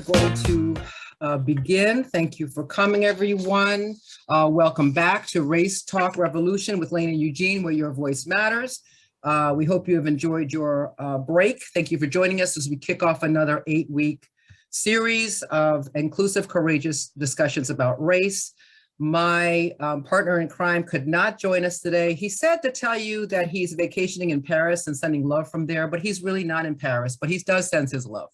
going to begin. Thank you for coming, everyone. Welcome back to Race Talk Revolution with Lane and Eugene, where your voice matters. We hope you have enjoyed your break. Thank you for joining us as we kick off another 8-week series of inclusive, courageous discussions about race. My partner in crime could not join us today. He said to tell you that he's vacationing in Paris and sending love from there, but he's really not in Paris, but he does send his love.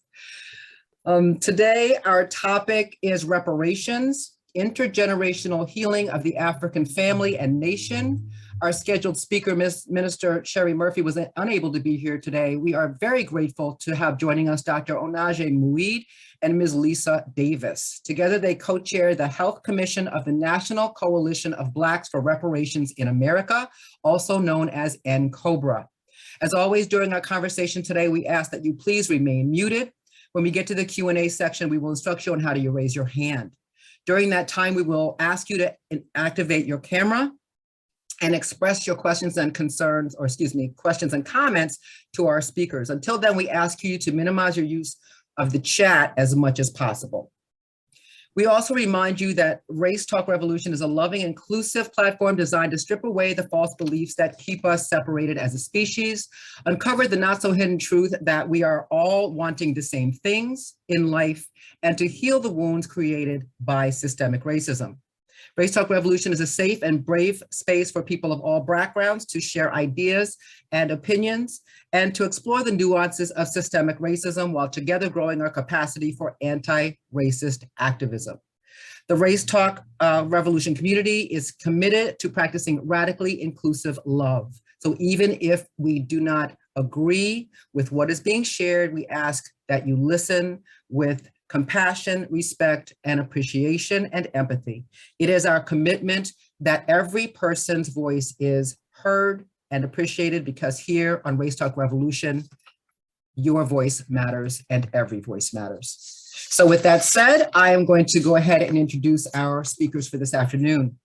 Today, our topic is reparations, intergenerational healing of the African family and nation. Our scheduled speaker, Minister Sherry Murphy, was unable to be here today. We are very grateful to have joining us Dr. Onaje Muid and Ms. Lisa Davis. Together, they co-chair the Health Commission of the National Coalition of Blacks for Reparations in America, also known as NCOBRA. As always, during our conversation today, we ask that you please remain muted. When we get to the Q&A section, we will instruct you on how to raise your hand. During that time, we will ask you to activate your camera and express your questions and concerns, or questions and comments to our speakers. Until then, we ask you to minimize your use of the chat as much as possible. We also remind you that Race Talk Revolution is a loving, inclusive platform designed to strip away the false beliefs that keep us separated as a species, uncover the not so hidden truth that we are all wanting the same things in life, and to heal the wounds created by systemic racism. Race Talk Revolution is a safe and brave space for people of all backgrounds to share ideas and opinions and to explore the nuances of systemic racism while together growing our capacity for anti-racist activism. The Race Talk Revolution community is committed to practicing radically inclusive love. So even if we do not agree with what is being shared, we ask that you listen with compassion, respect, and appreciation and empathy. It is our commitment that every person's voice is heard and appreciated, because here on Race Talk Revolution, your voice matters and every voice matters. So with that said, I am going to go ahead and introduce our speakers for this afternoon.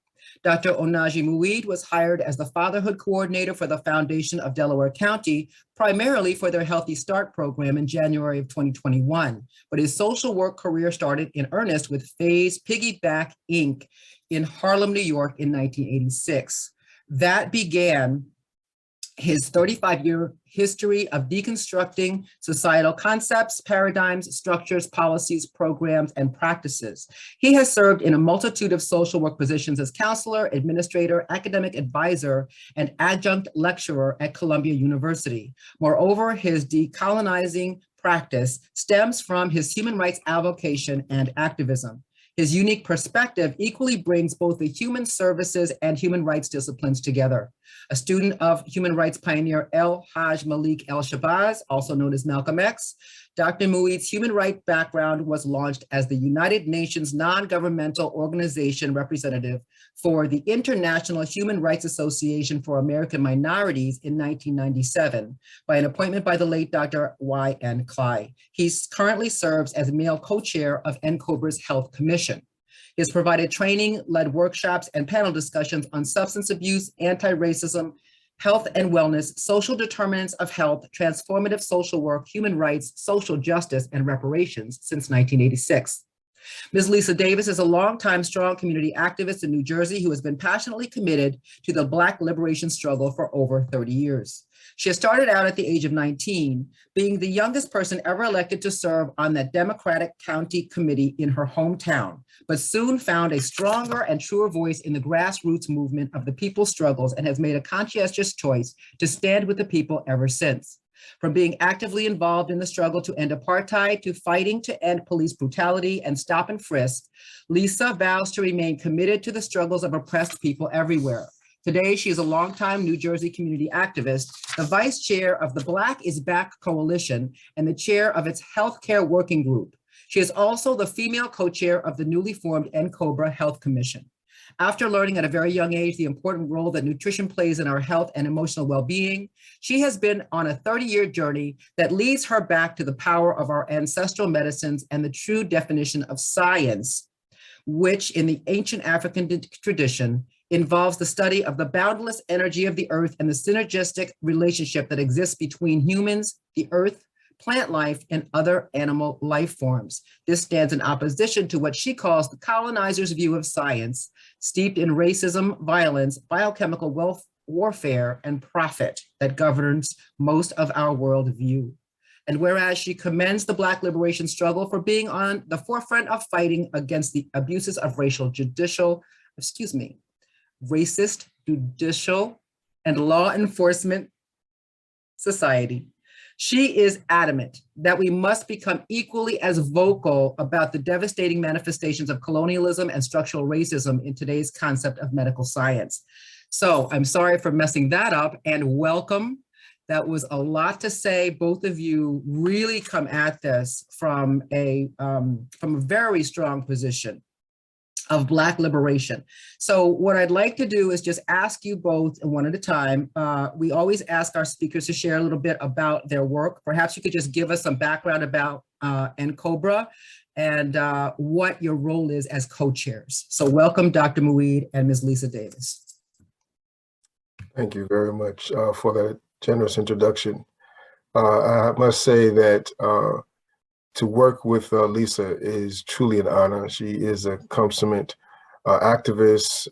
Dr. Onaje Muid was hired as the fatherhood coordinator for the Foundation of Delaware County, primarily for their Healthy Start program in January of 2021. But his social work career started in earnest with Phase Piggyback Inc. in Harlem, New York in 1986. That began his 35-year history of deconstructing societal concepts, paradigms, structures, policies, programs, and practices. He has served in a multitude of social work positions as counselor, administrator, academic advisor, and adjunct lecturer at Columbia University. Moreover, his decolonizing practice stems from his human rights avocation and activism. His unique perspective equally brings both the human services and human rights disciplines together. A student of human rights pioneer El-Haj Malik El-Shabazz, also known as Malcolm X, Dr. Muid's human rights background was launched as the United Nations non-governmental organization representative for the International Human Rights Association for American Minorities in 1997 by an appointment by the late Dr. Y.N. Cly. He currently serves as male co-chair of NCOBRA's Health Commission. He has provided training, led workshops, and panel discussions on substance abuse, anti-racism, health and wellness, social determinants of health, transformative social work, human rights, social justice, and reparations since 1986. Ms. Lisa Davis is a longtime strong community activist in New Jersey who has been passionately committed to the Black liberation struggle for over 30 years. She has started out at the age of 19, being the youngest person ever elected to serve on that Democratic County Committee in her hometown, but soon found a stronger and truer voice in the grassroots movement of the people's struggles and has made a conscientious choice to stand with the people ever since. From being actively involved in the struggle to end apartheid to fighting to end police brutality and stop and frisk, Lisa vows to remain committed to the struggles of oppressed people everywhere. Today, she is a longtime New Jersey community activist, the vice chair of the Black is Back Coalition, and the chair of its healthcare working group. She is also the female co-chair of the newly formed NCOBRA Health Commission. After learning at a very young age the important role that nutrition plays in our health and emotional well-being, she has been on a 30-year journey that leads her back to the power of our ancestral medicines and the true definition of science, which in the ancient African tradition involves the study of the boundless energy of the earth and the synergistic relationship that exists between humans, the earth, plant life, and other animal life forms. This stands in opposition to what she calls the colonizers' view of science, steeped in racism, violence, biochemical warfare, and profit that governs most of our worldview. And whereas she commends the Black liberation struggle for being on the forefront of fighting against the abuses of racist, judicial, and law enforcement society, she is adamant that we must become equally as vocal about the devastating manifestations of colonialism and structural racism in today's concept of medical science. So I'm sorry for messing that up, and welcome. That was a lot to say. Both of you really come at this from a very strong position of Black liberation. So what I'd like to do is just ask you both one at a time. We always ask our speakers to share a little bit about their work. Perhaps you could just give us some background about NCOBRA and what your role is as co-chairs. So welcome, Dr. Muid and Ms. Lisa Davis. Thank you very much for that generous introduction. I must say that to work with Lisa is truly an honor. She is a consummate activist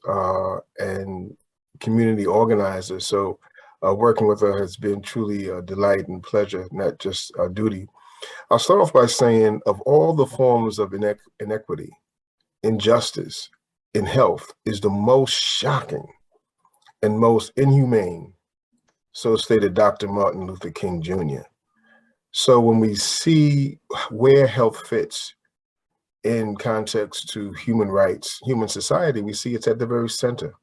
and community organizer. So working with her has been truly a delight and pleasure, not just a duty. I'll start off by saying, of all the forms of inequity, injustice in health is the most shocking and most inhumane. So stated Dr. Martin Luther King Jr. So when we see where health fits in context to human rights, human society, we see it's at the very center.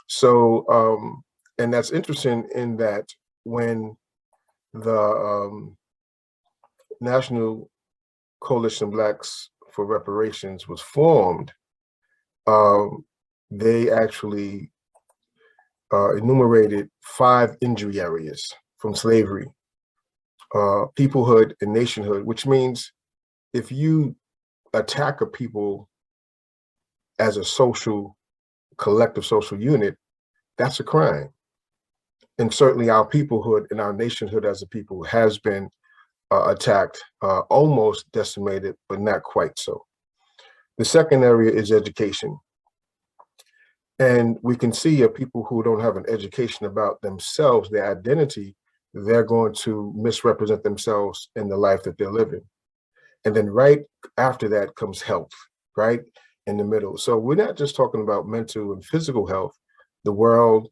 So, and that's interesting in that when the National Coalition Blacks for Reparations was formed, they actually enumerated 5 injury areas from slavery, peoplehood, and nationhood, which means if you attack a people as a collective social unit, that's a crime. And certainly our peoplehood and our nationhood as a people has been attacked, almost decimated, but not quite so. The second area is education. And we can see people who don't have an education about themselves, their identity, they're going to misrepresent themselves in the life that they're living. And then right after that comes health, right in the middle. So we're not just talking about mental and physical health. The World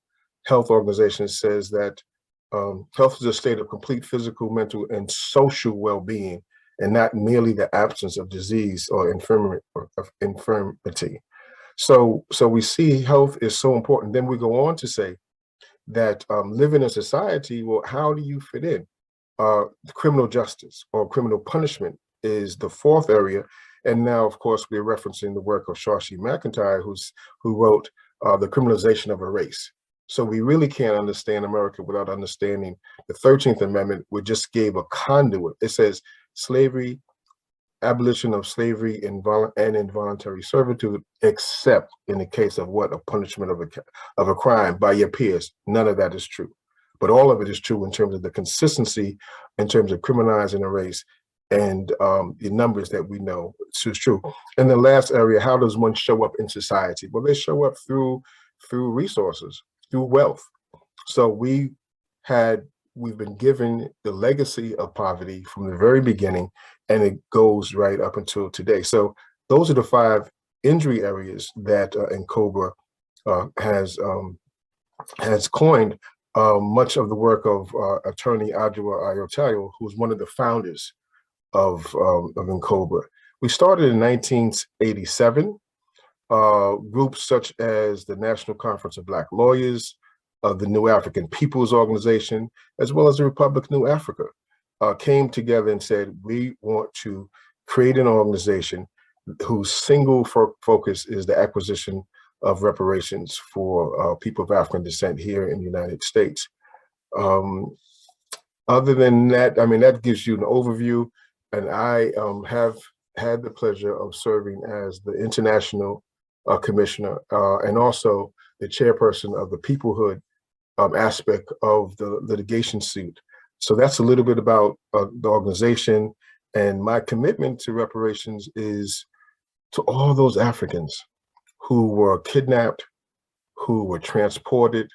Health Organization says that health is a state of complete physical, mental, and social well-being, and not merely the absence of disease or infirmity. So we see health is so important. Then we go on to say that living in society, well, how do you fit in? Criminal justice or criminal punishment is the 4th area. And now, of course, we're referencing the work of Shashi McIntyre, who wrote The Criminalization of a Race. So we really can't understand America without understanding the 13th Amendment, which just gave a conduit. It says slavery, abolition of slavery and involuntary servitude, except in the case of a punishment of a crime by your peers. None of that is true. But all of it is true in terms of the consistency, in terms of criminalizing a race, and the numbers that we know is true. And the last area, how does one show up in society? Well, they show up through resources, through wealth. So we've been given the legacy of poverty from the very beginning, and it goes right up until today. So those are the 5 injury areas that NCOBRA has coined. Much of the work of attorney Adjoa Ayotayo, who's one of the founders of NCOBRA. We started in 1987. Groups such as the National Conference of Black Lawyers, the New African Peoples Organization, as well as the Republic of New Africa, came together and said, we want to create an organization whose single focus is the acquisition of reparations for people of African descent here in the United States. Other than that, I mean, that gives you an overview, and I have had the pleasure of serving as the International Commissioner and also the chairperson of the peoplehood aspect of the litigation suit So that's a little bit about the organization, and my commitment to reparations is to all those Africans who were kidnapped, who were transported,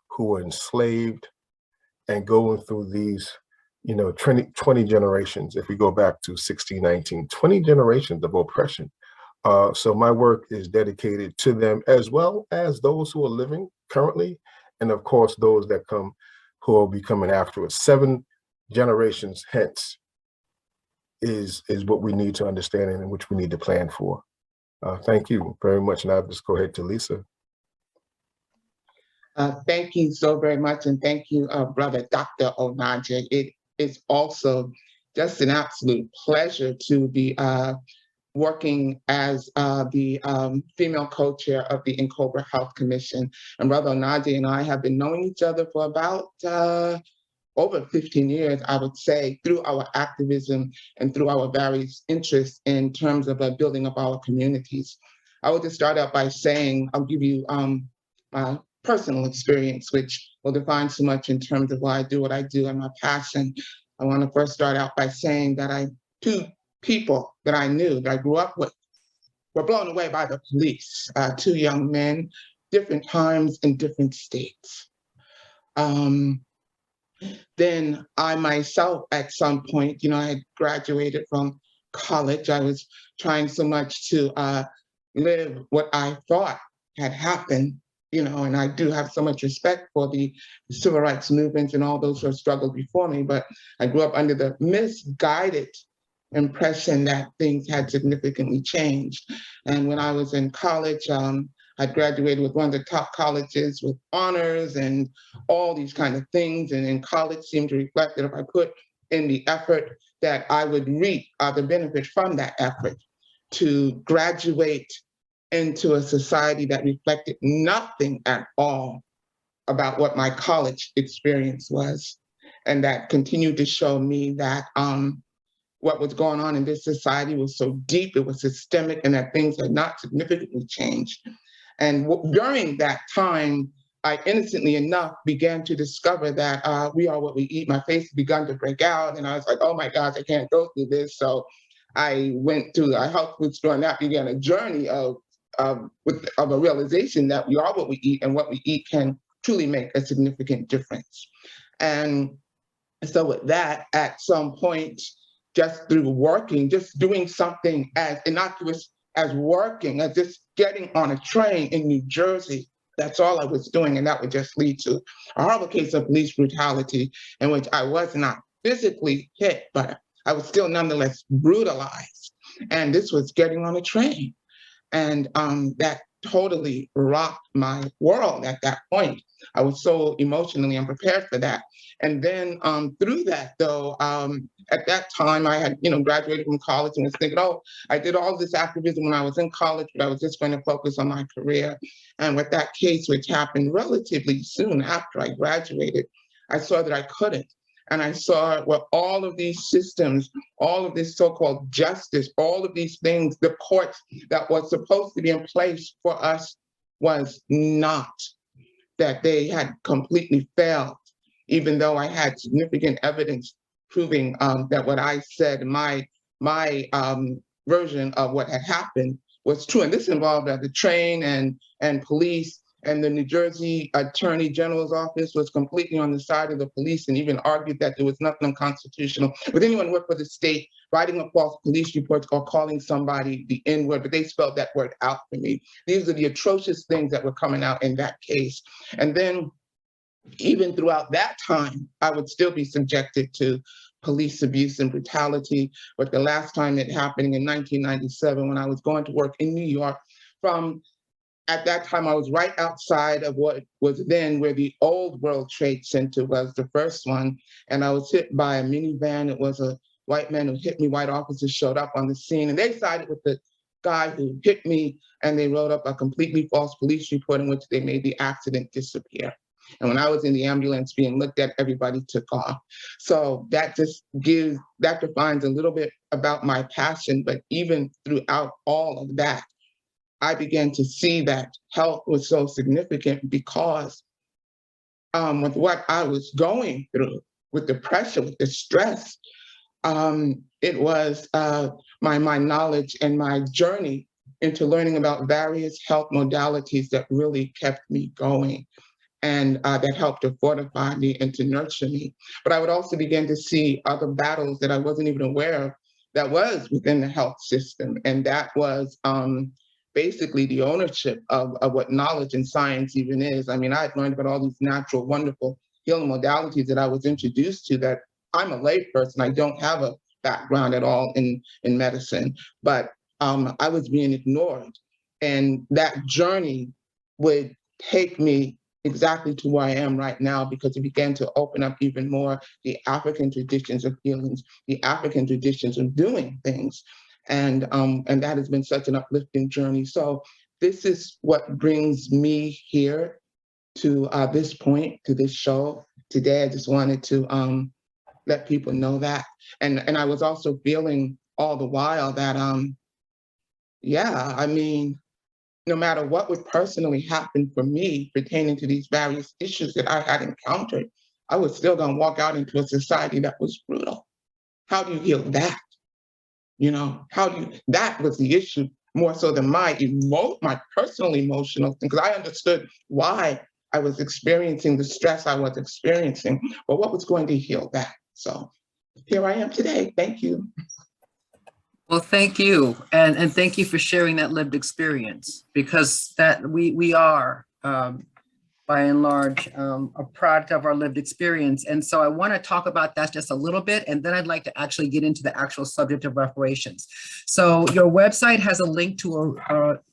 who were enslaved, and going through these, 20 generations, if we go back to 1619, 20 generations of oppression. So my work is dedicated to them, as well as those who are living currently, and of course, those that come, who will be coming afterwards. 7 generations hence is what we need to understand and which we need to plan for. Thank you very much. And I'll just go ahead to Lisa. Thank you so very much. And thank you, Brother Dr. Onaje. It is also just an absolute pleasure to be working as the female co-chair of the NCOBRA Health Commission. And Brother Onaje and I have been knowing each other for about over 15 years, I would say, through our activism and through our various interests in terms of building up our communities. I will just start out by saying, I'll give you my personal experience, which will define so much in terms of why I do what I do and my passion. I want to first start out by saying that 2 people that I knew, that I grew up with, were blown away by the police. 2 young men, different times in different states. Then I myself, at some point, I had graduated from college. I was trying so much to live what I thought had happened, and I do have so much respect for the civil rights movement and all those who have struggled before me, but I grew up under the misguided impression that things had significantly changed. And when I was in college, I graduated with one of the top colleges with honors and all these kind of things. And in college seemed to reflect that if I put in the effort, that I would reap the benefit from that effort to graduate into a society that reflected nothing at all about what my college experience was. And that continued to show me that what was going on in this society was so deep, it was systemic, and that things had not significantly changed. And during that time, I innocently enough began to discover that we are what we eat. My face had begun to break out, and I was like, oh my gosh, I can't go through this. So I went to a health food store, and that began a journey of a realization that we are what we eat, and what we eat can truly make a significant difference. And so with that, at some point, just through working, just doing something as innocuous as working, as just getting on a train in New Jersey, that's all I was doing. And that would just lead to a horrible case of police brutality in which I was not physically hit, but I was still nonetheless brutalized. And this was getting on a train. And that totally rocked my world at that point. I was so emotionally unprepared for that. And then through that, though, at that time I had, graduated from college and was thinking, oh, I did all this activism when I was in college, but I was just going to focus on my career. And with that case, which happened relatively soon after I graduated, I saw that I couldn't. And I saw what all of these systems, all of this so-called justice, all of these things, the courts that was supposed to be in place for us was not, that they had completely failed, even though I had significant evidence proving that what I said, my version of what had happened was true. And this involved the train and police, and the New Jersey Attorney General's office was completely on the side of the police and even argued that there was nothing unconstitutional with anyone who worked for the state writing a false police report or calling somebody the N-word, but they spelled that word out for me. These are the atrocious things that were coming out in that case. And then even throughout that time, I would still be subjected to police abuse and brutality. But the last time it happened in 1997, when I was going to work in New York at that time, I was right outside of what was then where the old World Trade Center was, the first one. And I was hit by a minivan. It was a white man who hit me. White officers showed up on the scene, and they sided with the guy who hit me, and they wrote up a completely false police report in which they made the accident disappear. And when I was in the ambulance being looked at, everybody took off. So that defines a little bit about my passion. But even throughout all of that, I began to see that health was so significant because with what I was going through, with the pressure, with the stress. It was my knowledge and my journey into learning about various health modalities that really kept me going, and that helped to fortify me and to nurture me. But I would also begin to see other battles that I wasn't even aware of that was within the health system. And that was basically the ownership of what knowledge and science even is. I mean, I had learned about all these natural, wonderful healing modalities that I was introduced to, that I'm a layperson. I don't have a background at all in medicine, but I was being ignored. And that journey would take me exactly to where I am right now, because it began to open up even more the African traditions of healings, the African traditions of doing things. And that has been such an uplifting journey. So this is what brings me here to this point, to this show. Today, I just wanted to let people know that. And I was also feeling all the while that, yeah, I mean, no matter what would personally happen for me pertaining to these various issues that I had encountered, I was still going to walk out into a society that was brutal. How do you heal that? You know, that was the issue more so than my personal emotional thing, because I understood why I was experiencing the stress I was experiencing, but what was going to heal that? So here I am today. Thank you. Well, thank you. And thank you for sharing that lived experience, because that we are, by and large, a product of our lived experience. And so I want to talk about that just a little bit, and then I'd like to actually get into the actual subject of reparations. So your website has a link to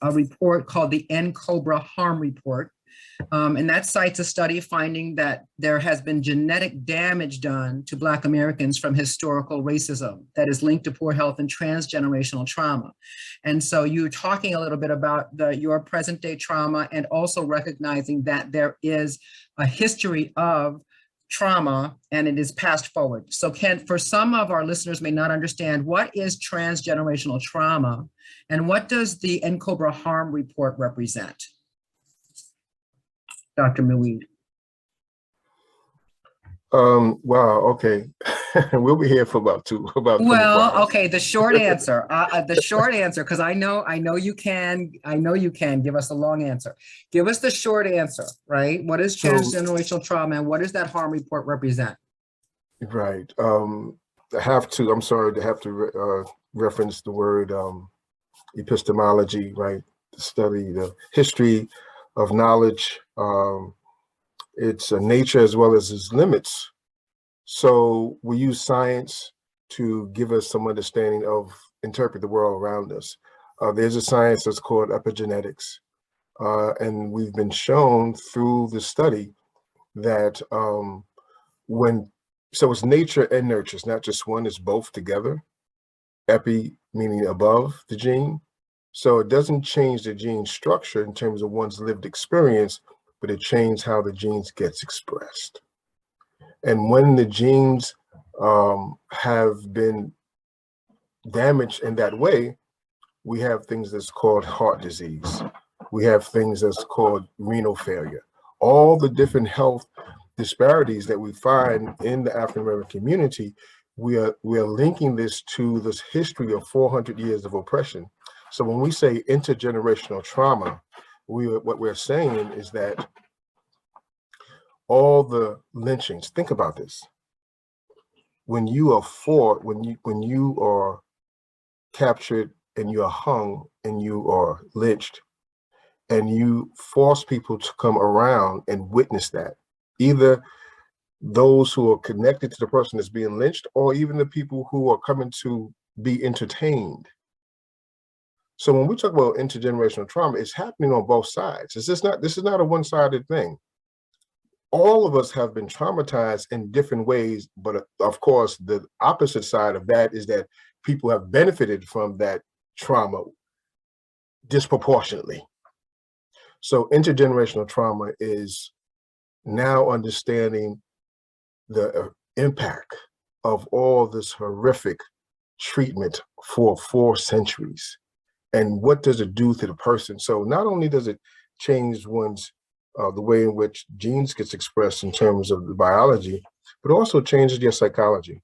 a report called the NCOBRA Harm Report. And that cites a study finding that there has been genetic damage done to Black Americans from historical racism that is linked to poor health and transgenerational trauma. And so you're talking a little bit about your present day trauma, and also recognizing that there is a history of trauma and it is passed forward. So for some of our listeners may not understand, what is transgenerational trauma and what does the NCOBRA Harm Report represent? Dr. Muid. Wow, okay. We'll be here for about 24 hours. Okay, the short answer, because I know you can give us a long answer. Give us the short answer, right? What is transgenerational trauma and what does that harm report represent? Right. I'm sorry to have to reference the word epistemology, right? To study the history of knowledge, its nature as well as its limits. So we use science to give us some understanding of, interpret the world around us. There's a science that's called epigenetics. And we've been shown through the study that so it's nature and nurture, it's not just one, it's both together. Epi meaning above the gene. So it doesn't change the gene structure in terms of one's lived experience, but it changes how the genes gets expressed. And when the genes have been damaged in that way, we have things that's called heart disease. We have things that's called renal failure. All the different health disparities that we find in the African American community, we are linking this to this history of 400 years of oppression. So when we say intergenerational trauma, what we're saying is that all the lynchings, think about this. When you are captured and you are hung and you are lynched, and you force people to come around and witness that, either those who are connected to the person that's being lynched, or even the people who are coming to be entertained. So when we talk about intergenerational trauma, it's happening on both sides. This is not a one-sided thing. All of us have been traumatized in different ways, but of course, the opposite side of that is that people have benefited from that trauma disproportionately. So intergenerational trauma is now understanding the impact of all this horrific treatment for 4 centuries. And what does it do to the person? So not only does it change one's the way in which genes gets expressed in terms of the biology, but also changes your psychology,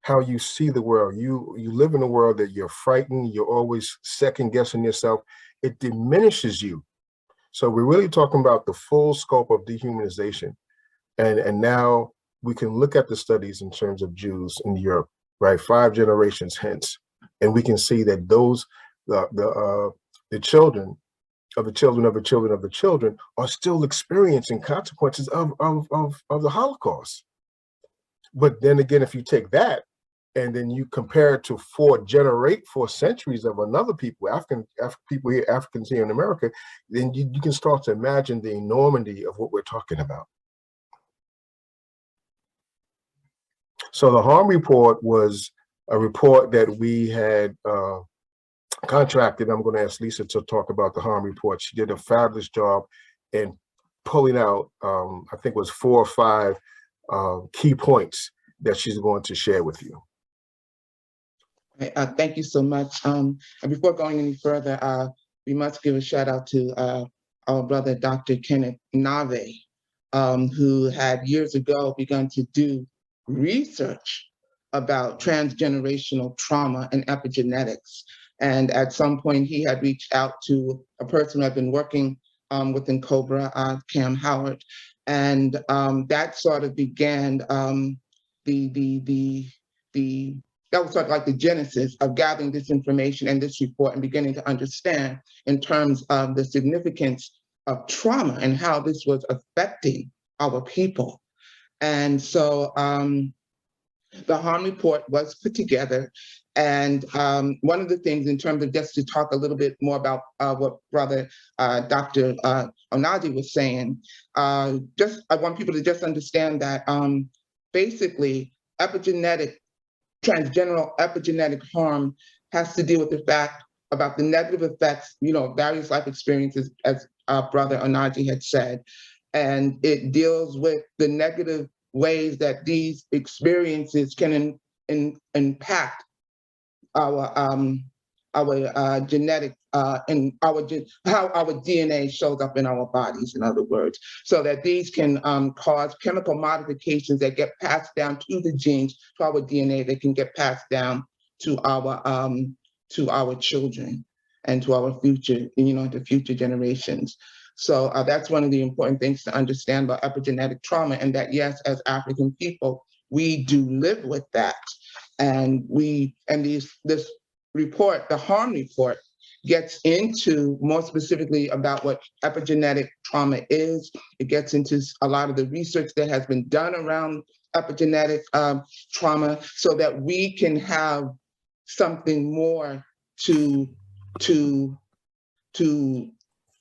how you see the world. You live in a world that you're frightened, you're always second guessing yourself. It diminishes you. So we're really talking about the full scope of dehumanization. And now we can look at the studies in terms of Jews in Europe, right? 5 generations hence. And we can see that those, the children of the children of the children of the children are still experiencing consequences of the Holocaust. But then again, if you take that and then you compare it to 4 centuries of another people, people here, Africans here in America, then you can start to imagine the enormity of what we're talking about. So the harm report was a report that we had contracted. I'm going to ask Lisa to talk about the harm report. She did a fabulous job in pulling out, I think it was 4 or 5 key points that she's going to share with you. Thank you so much. And before going any further, we must give a shout out to our brother, Dr. Kenneth Nave, who had years ago begun to do research about transgenerational trauma and epigenetics. And at some point, he had reached out to a person who had been working with NCOBRA, Cam Howard, and that sort of began that was sort of like the genesis of gathering this information and this report and beginning to understand in terms of the significance of trauma and how this was affecting our people. And so the harm report was put together. And one of the things in terms of just to talk a little bit more about what Brother Dr. Onaje was saying, I want people to just understand that basically transgeneral epigenetic harm has to deal with the fact about the negative effects, various life experiences, as Brother Onaje had said. And it deals with the negative ways that these experiences can impact our genetic and how our DNA shows up in our bodies, in other words, so that these can cause chemical modifications that get passed down to the genes, to our DNA, that can get passed down to our children and to our future, to future generations. So that's one of the important things to understand about epigenetic trauma, and that yes, as African people, we do live with that. And this report, the harm report, gets into more specifically about what epigenetic trauma is. It gets into a lot of the research that has been done around epigenetic trauma, so that we can have something more to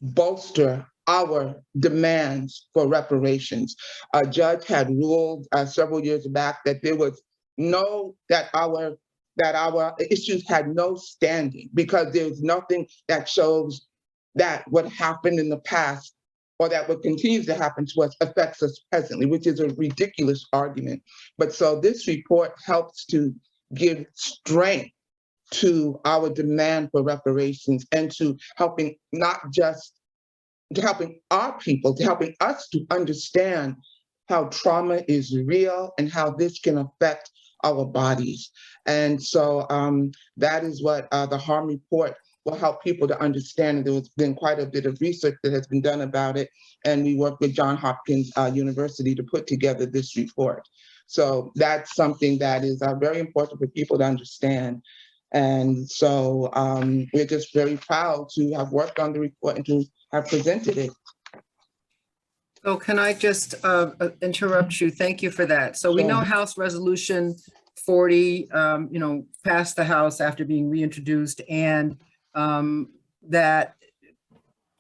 bolster our demands for reparations. A judge had ruled several years back that our issues had no standing, because there's nothing that shows that what happened in the past or that what continues to happen to us affects us presently, which is a ridiculous argument. But so this report helps to give strength to our demand for reparations, and to helping our people, to helping us to understand how trauma is real and how this can affect our bodies. And so that is what the harm report will help people to understand. There has been quite a bit of research that has been done about it, and we worked with Johns Hopkins University to put together this report. So that's something that is very important for people to understand. And so we're just very proud to have worked on the report and to have presented it. So can I just interrupt you? Thank you for that. So we know House Resolution 40, passed the House after being reintroduced, and that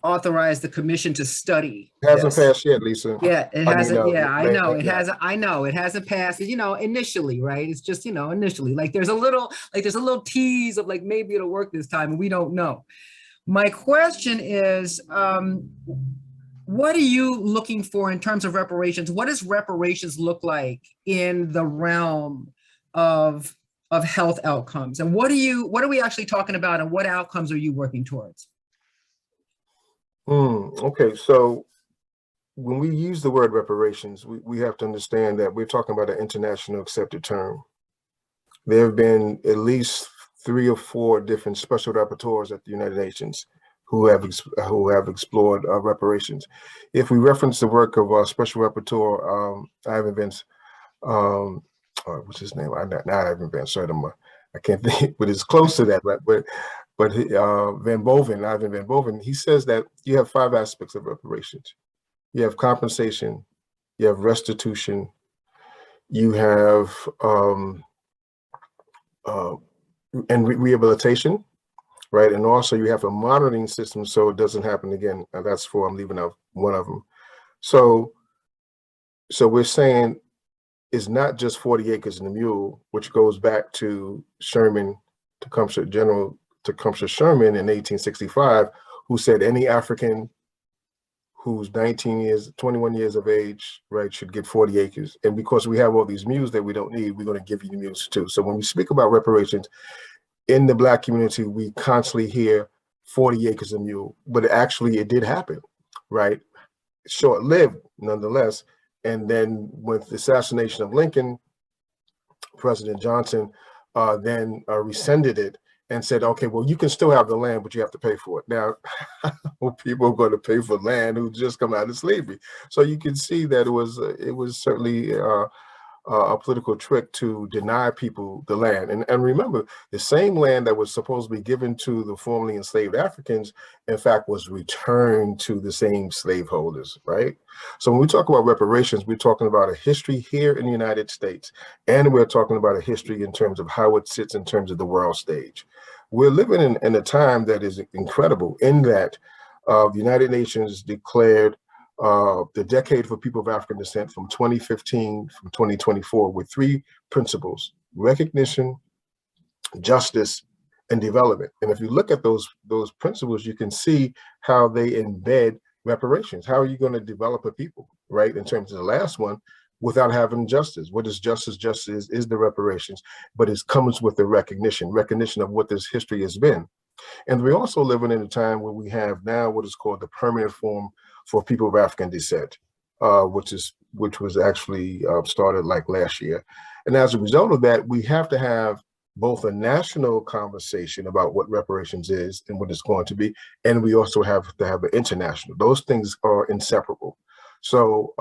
authorized the commission to study. It hasn't passed yet, Lisa. Yeah, it hasn't. I know it hasn't. I know it hasn't passed. Initially, right? It's just initially, like there's a little tease of like maybe it'll work this time, and we don't know. My question is, what are you looking for in terms of reparations? What does reparations look like in the realm of health outcomes? And what are we actually talking about, and what outcomes are you working towards? Okay, so when we use the word reparations, we have to understand that we're talking about an international accepted term. There have been at least 3 or 4 different special rapporteurs at the United Nations who have explored reparations. If we reference the work of our special rapporteur, Ivan Vince, what's his name? Not Ivan Vince, sorry, I can't think, but it's close to that, right? But Ivan Van Boven, he says that you have 5 aspects of reparations. You have compensation, you have restitution, you have rehabilitation, right? And also you have a monitoring system so it doesn't happen again. And that's 4, I'm leaving out one of them. So we're saying it's not just 40 acres and a mule, which goes back to Sherman, General Tecumseh Sherman in 1865, who said any African who's 21 years of age, right, should get 40 acres. And because we have all these mules that we don't need, we're going to give you the mules too. So when we speak about reparations in the Black community, we constantly hear 40 acres a mule, but actually it did happen, right? Short-lived nonetheless. And then with the assassination of Lincoln, President Johnson then rescinded it and said, okay, well, you can still have the land, but you have to pay for it. Now, people are going to pay for land who just come out of slavery. So you can see that it was certainly a political trick to deny people the land. And remember, the same land that was supposed to be given to the formerly enslaved Africans, in fact, was returned to the same slaveholders, right? So when we talk about reparations, we're talking about a history here in the United States, and we're talking about a history in terms of how it sits in terms of the world stage. We're living in a time that is incredible in that the United Nations declared the decade for people of African descent from 2015 from 2024 with 3 principles: recognition, justice, and development. And if you look at those principles, you can see how they embed reparations. How are you going to develop a people, right? In terms of the last one, without having justice. What is justice? Justice is the reparations, but it comes with the recognition of what this history has been. And we're also living in a time where we have now what is called the permanent form for people of African descent, which was actually started like last year. And as a result of that, we have to have both a national conversation about what reparations is and what it's going to be, and we also have to have an international. Those things are inseparable. So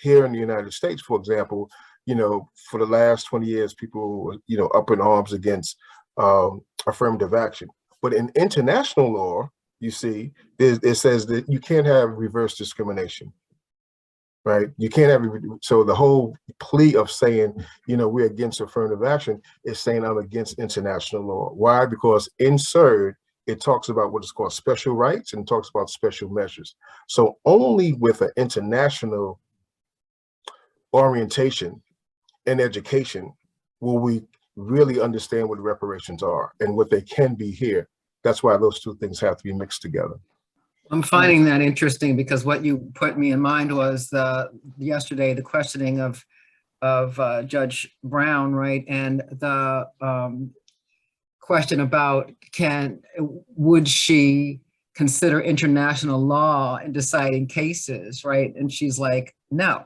here in the United States, for example, for the last 20 years, people were, up in arms against affirmative action. But in international law, you see, it says that you can't have reverse discrimination, right? You can't have, so the whole plea of saying, we're against affirmative action is saying I'm against international law. Why? Because in CERD, it talks about what is called special rights and talks about special measures. So only with an international orientation and education will we really understand what reparations are and what they can be here. That's why those 2 things have to be mixed together. I'm finding that interesting because what you put me in mind was yesterday the questioning of Judge Brown, right, and the question about would she consider international law in deciding cases, right? And she's like, no.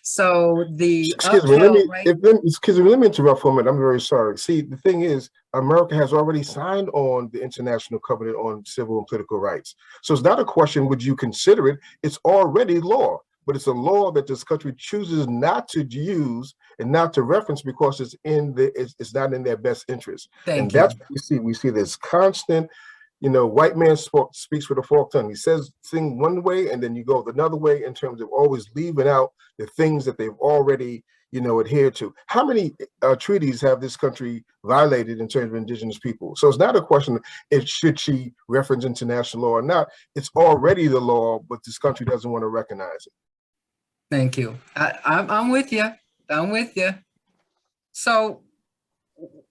So the excuse me, let me interrupt for a minute. I'm very sorry. See, the thing is, America has already signed on the International Covenant on Civil and Political Rights. So it's not a question, would you consider it? It's already law, but it's a law that this country chooses not to use and not to reference because it's not in their best interest. And that's what we see this constant, white man speaks with a forked tongue. He says things one way and then you go another way in terms of always leaving out the things that they've already, adhered to. How many treaties have this country violated in terms of indigenous people? So it's not a question of should she reference international law or not. It's already the law, but this country doesn't want to recognize it. Thank you. I'm with you. I'm with you. So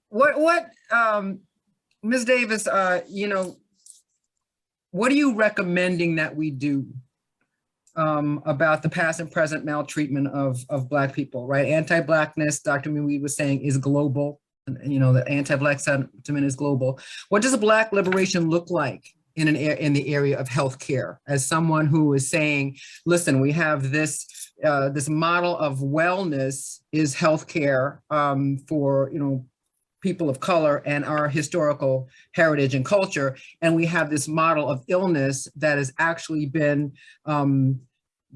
what Ms. Davis, what are you recommending that we do about the past and present maltreatment of Black people, right? Anti-Blackness, Dr. Muid was saying, is global. The anti-Black sentiment is global. What does a Black liberation look like in the area of healthcare, as someone who is saying, listen, we have this this model of wellness is healthcare for people of color and our historical heritage and culture, and we have this model of illness that has actually been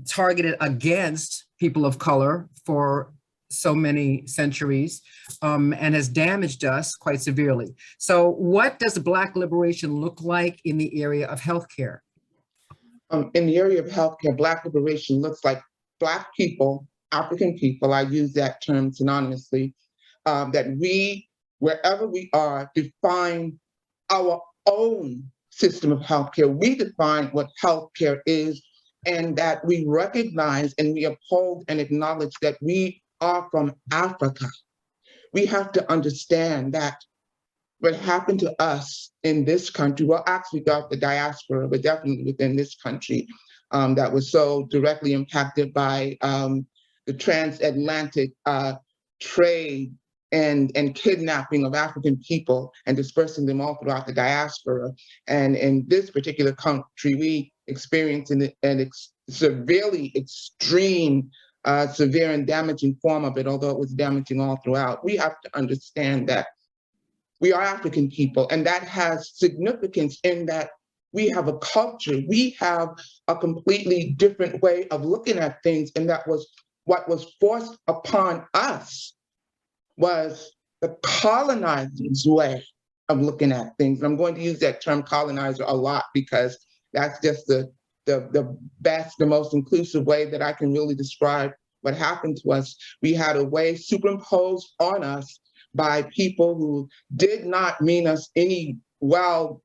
targeted against people of color for so many centuries, and has damaged us quite severely. So what does Black liberation look like in the area of healthcare? In the area of healthcare, Black liberation looks like Black people, African people, I use that term synonymously, that we, wherever we are, define our own system of healthcare. We define what healthcare is, and that we recognize and we uphold and acknowledge that we are from Africa. We have to understand that what happened to us in this country, well, actually throughout the diaspora, but definitely within this country, that was so directly impacted by the transatlantic trade and kidnapping of African people and dispersing them all throughout the diaspora. And in this particular country, we experienced an severely extreme, severe and damaging form of it, although it was damaging all throughout. We have to understand that we are African people, and that has significance in that we have a culture, we have a completely different way of looking at things, and that was what was forced upon us was the colonizer's way of looking at things. And I'm going to use that term colonizer a lot because that's just the best, the most inclusive way that I can really describe what happened to us. We had a way superimposed on us by people who did not mean us any well.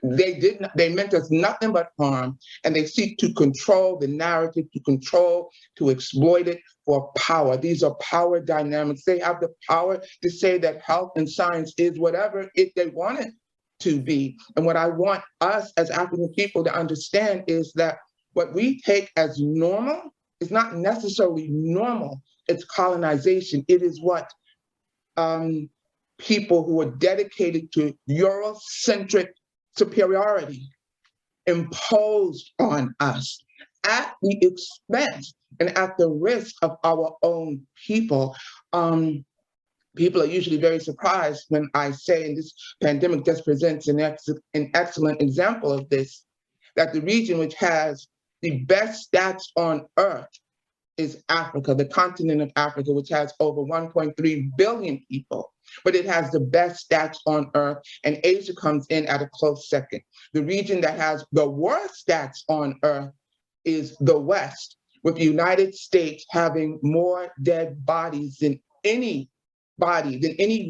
They meant us nothing but harm, and they seek to control the narrative, to exploit it for power. These are power dynamics. They have the power to say that health and science is whatever they want it to be. And what I want us as African people to understand is that what we take as normal is not necessarily normal. It's colonization. It is what people who are dedicated to Eurocentric superiority imposed on us at the expense and at the risk of our own people. People are usually very surprised when I say, and this pandemic just presents an excellent example of this, that the region which has the best stats on earth is Africa, the continent of Africa, which has over 1.3 billion people, but it has the best stats on earth, and Asia comes in at a close second. The region that has the worst stats on earth is the West, with the United States having more dead bodies than any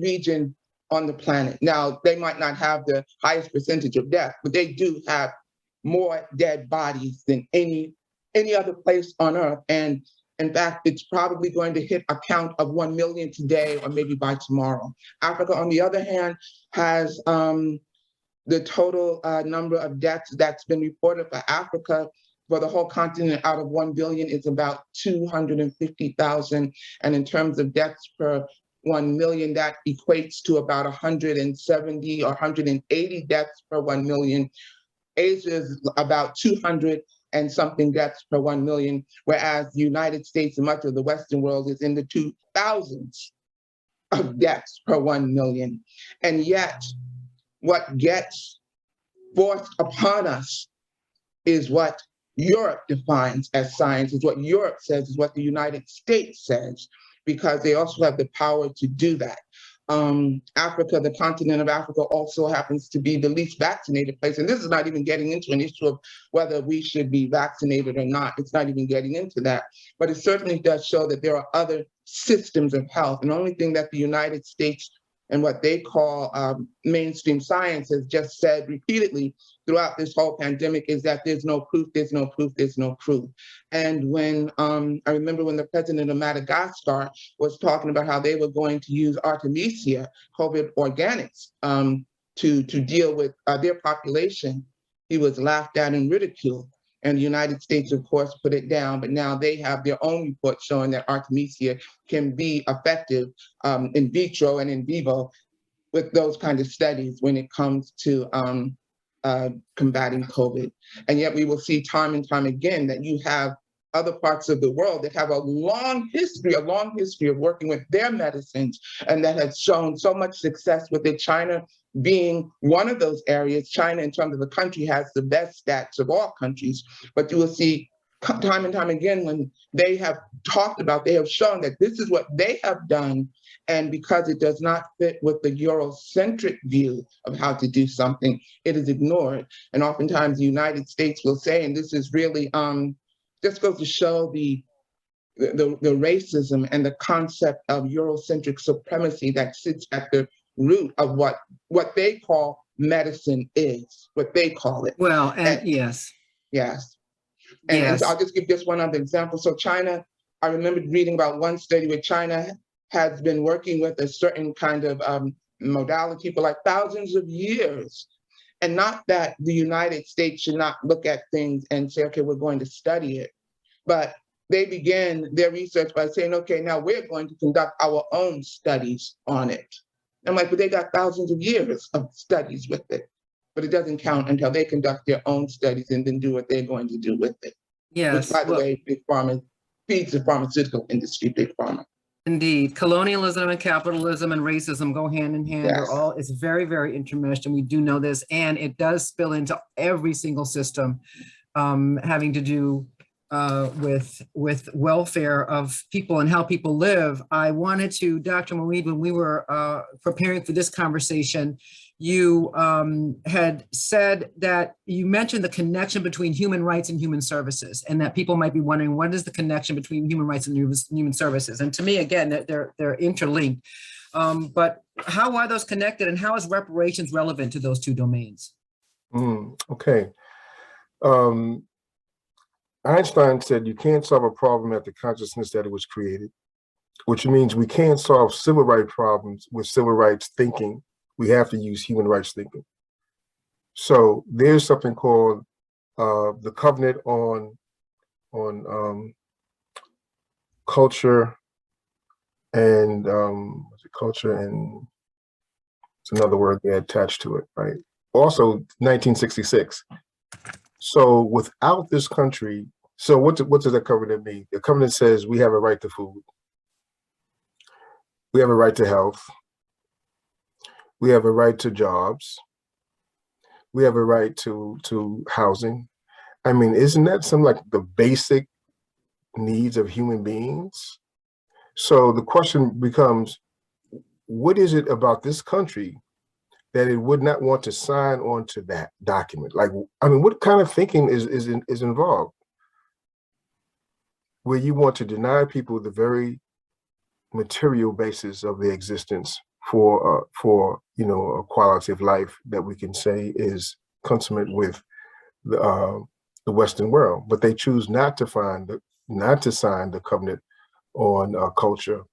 region on the planet. Now, they might not have the highest percentage of death, but they do have more dead bodies than any other place on earth. And in fact, it's probably going to hit a count of 1 million today or maybe by tomorrow. Africa, on the other hand, has the total number of deaths that's been reported for Africa for the whole continent out of 1 billion is about 250,000. And in terms of deaths per 1 million, that equates to about 170 or 180 deaths per 1 million. Asia is about 200 and something deaths per 1 million, whereas the United States and much of the Western world is in the 2000s of deaths per 1 million. And yet, what gets forced upon us is what Europe defines as science, is what Europe says, is what the United States says, because they also have the power to do that. Africa, the continent of Africa, also happens to be the least vaccinated place. And this is not even getting into an issue of whether we should be vaccinated or not. It's not even getting into that. But it certainly does show that there are other systems of health. And the only thing that the United States and what they call mainstream science has just said repeatedly throughout this whole pandemic is that there's no proof, there's no proof, there's no proof. And when I remember when the president of Madagascar was talking about how they were going to use Artemisia, COVID organics, to deal with their population, he was laughed at and ridiculed. And the United States, of course, put it down, but now they have their own report showing that Artemisia can be effective in vitro and in vivo with those kind of studies when it comes to combating COVID. And yet we will see time and time again that you have other parts of the world that have a long history of working with their medicines, and that has shown so much success with it. China being one of those areas. China, in terms of the country, has the best stats of all countries, but you will see time and time again when they have talked about, they have shown that this is what they have done, and because it does not fit with the Eurocentric view of how to do something, it is ignored. And oftentimes the United States will say, and this is really just goes to show the racism and the concept of Eurocentric supremacy that sits at the root of what they call medicine is, what they call it. Well, and yes. Yes. And so I'll just give just one other example. So China, I remember reading about one study where China has been working with a certain kind of modality for like thousands of years. And not that the United States should not look at things and say, okay, we're going to study it. But they began their research by saying, okay, now we're going to conduct our own studies on it. I'm like, but they got thousands of years of studies with it. But it doesn't count until they conduct their own studies and then do what they're going to do with it. Yes. Which, by the way, Big Pharma feeds the pharmaceutical industry, Big Pharma. Indeed. Colonialism and capitalism and racism go hand in hand. Yes. It's very, very intermeshed, and we do know this. And it does spill into every single system having to do with welfare of people and how people live. I wanted to, Dr. Muid, when we were preparing for this conversation, you had said that you mentioned the connection between human rights and human services, and that people might be wondering, what is the connection between human rights and human services? And to me, again, they're interlinked. But how are those connected, and how is reparations relevant to those two domains? Okay. Einstein said you can't solve a problem at the consciousness that it was created, which means we can't solve civil rights problems with civil rights thinking. We have to use human rights thinking. So there's something called the Covenant on Culture and culture, and it's another word they attached to it, right? Also 1966. So without this country, so what does that covenant mean? The covenant says we have a right to food. We have a right to health. We have a right to jobs. We have a right to housing. I mean, isn't that some like the basic needs of human beings? So the question becomes, what is it about this country that it would not want to sign on to that document? Like, I mean, what kind of thinking is involved? Where you want to deny people the very material basis of their existence for a quality of life that we can say is consummate with the Western world, but they choose not to sign the covenant on culture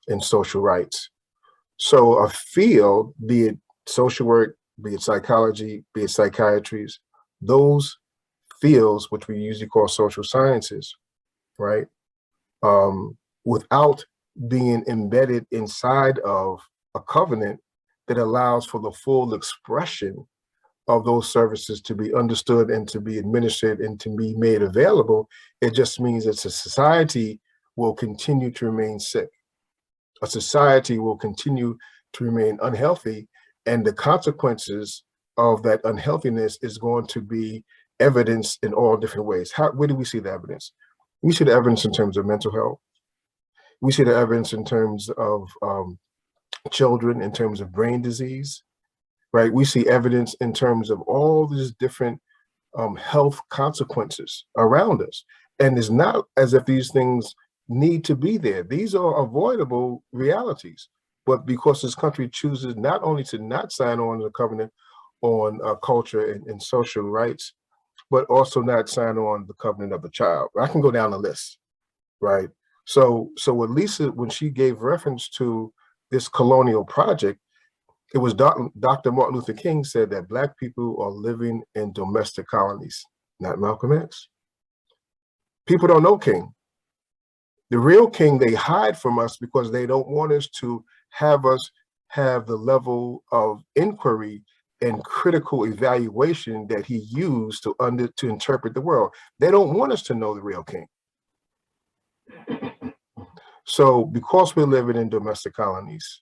and social rights. So a field, be it social work, be it psychology, be it psychiatries, those fields, which we usually call social sciences, right? Without being embedded inside of a covenant that allows for the full expression of those services to be understood and to be administered and to be made available, it just means that a society will continue to remain sick. A society will continue to remain unhealthy, and the consequences of that unhealthiness is going to be evidenced in all different ways. Where do we see the evidence? We see the evidence in terms of mental health. We see the evidence in terms of children, in terms of brain disease, right? We see evidence in terms of all these different health consequences around us. And it's not as if these things need to be there. These are avoidable realities. But because this country chooses not only to not sign on to the covenant on culture and social rights, but also not sign on the covenant of the child. I can go down the list, right? So with Lisa, when she gave reference to this colonial project, it was Dr. Martin Luther King said that Black people are living in domestic colonies, not Malcolm X. People don't know King. The real King they hide from us because they don't want us to have the level of inquiry and critical evaluation that he used to interpret the world. They don't want us to know the real king. So because we're living in domestic colonies,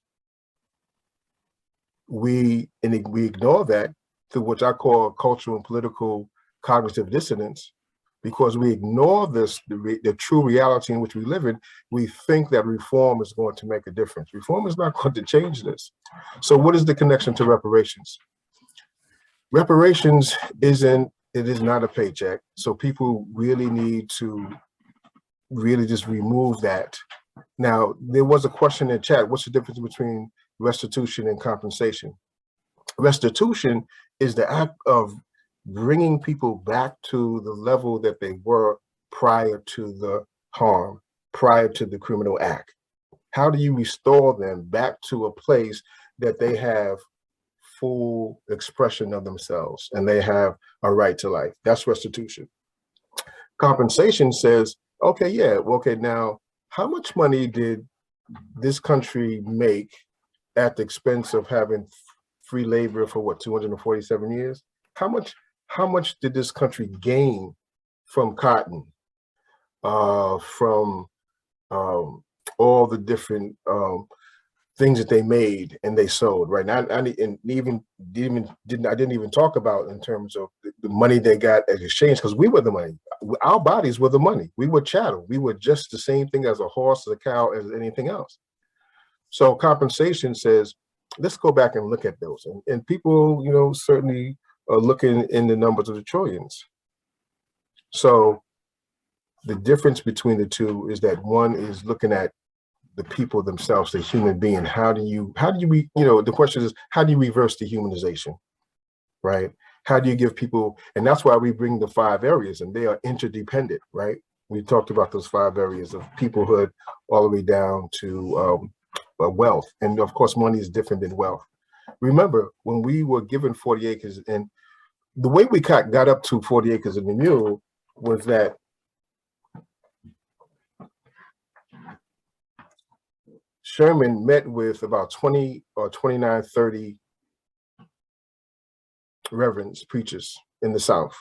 we ignore that, to which I call cultural and political cognitive dissonance, because we ignore the true reality in which we live in. We think that reform is going to make a difference. Reform is not going to change this. So what is the connection to reparations? Reparations is not a paycheck. So people really need to really just remove that. Now, there was a question in chat, what's the difference between restitution and compensation? Restitution is the act of bringing people back to the level that they were prior to the harm, prior to the criminal act. How do you restore them back to a place that they have full expression of themselves and they have a right to life? That's restitution. Compensation says, okay, yeah, okay, now how much money did this country make at the expense of having free labor for what, 247 years? How much did this country gain from cotton, from all the different things that they made and they sold, right? I didn't even talk about in terms of the money they got as exchange, because we were the money. Our bodies were the money. We were chattel. We were just the same thing as a horse, as a cow, as anything else. So compensation says, let's go back and look at those. And people, you know, certainly are looking in the numbers of the trillions. So the difference between the two is that one is looking at the people themselves, the human being. How do you, you know, the question is, how do you reverse dehumanization, right? How do you give people, and that's why we bring the 5 areas, and they are interdependent, right? We talked about those 5 areas of peoplehood all the way down to wealth. And of course, money is different than wealth. Remember, when we were given 40 acres, and the way we got up to 40 acres in the mule was that Sherman met with about 20 or 29, 30 reverends, preachers in the South.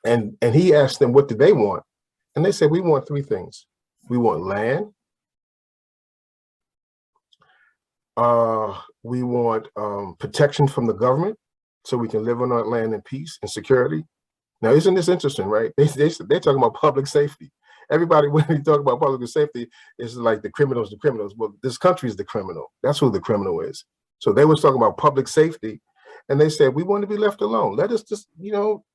And he asked them, what did they want? And they said, we want 3 things. We want land. We want protection from the government so we can live on our land in peace and security. Now, isn't this interesting, right? They're talking about public safety. Everybody, when they talk about public safety, is like the criminals. Well, this country is the criminal. That's who the criminal is. So they was talking about public safety, and they said, we want to be left alone. Let us just, you know,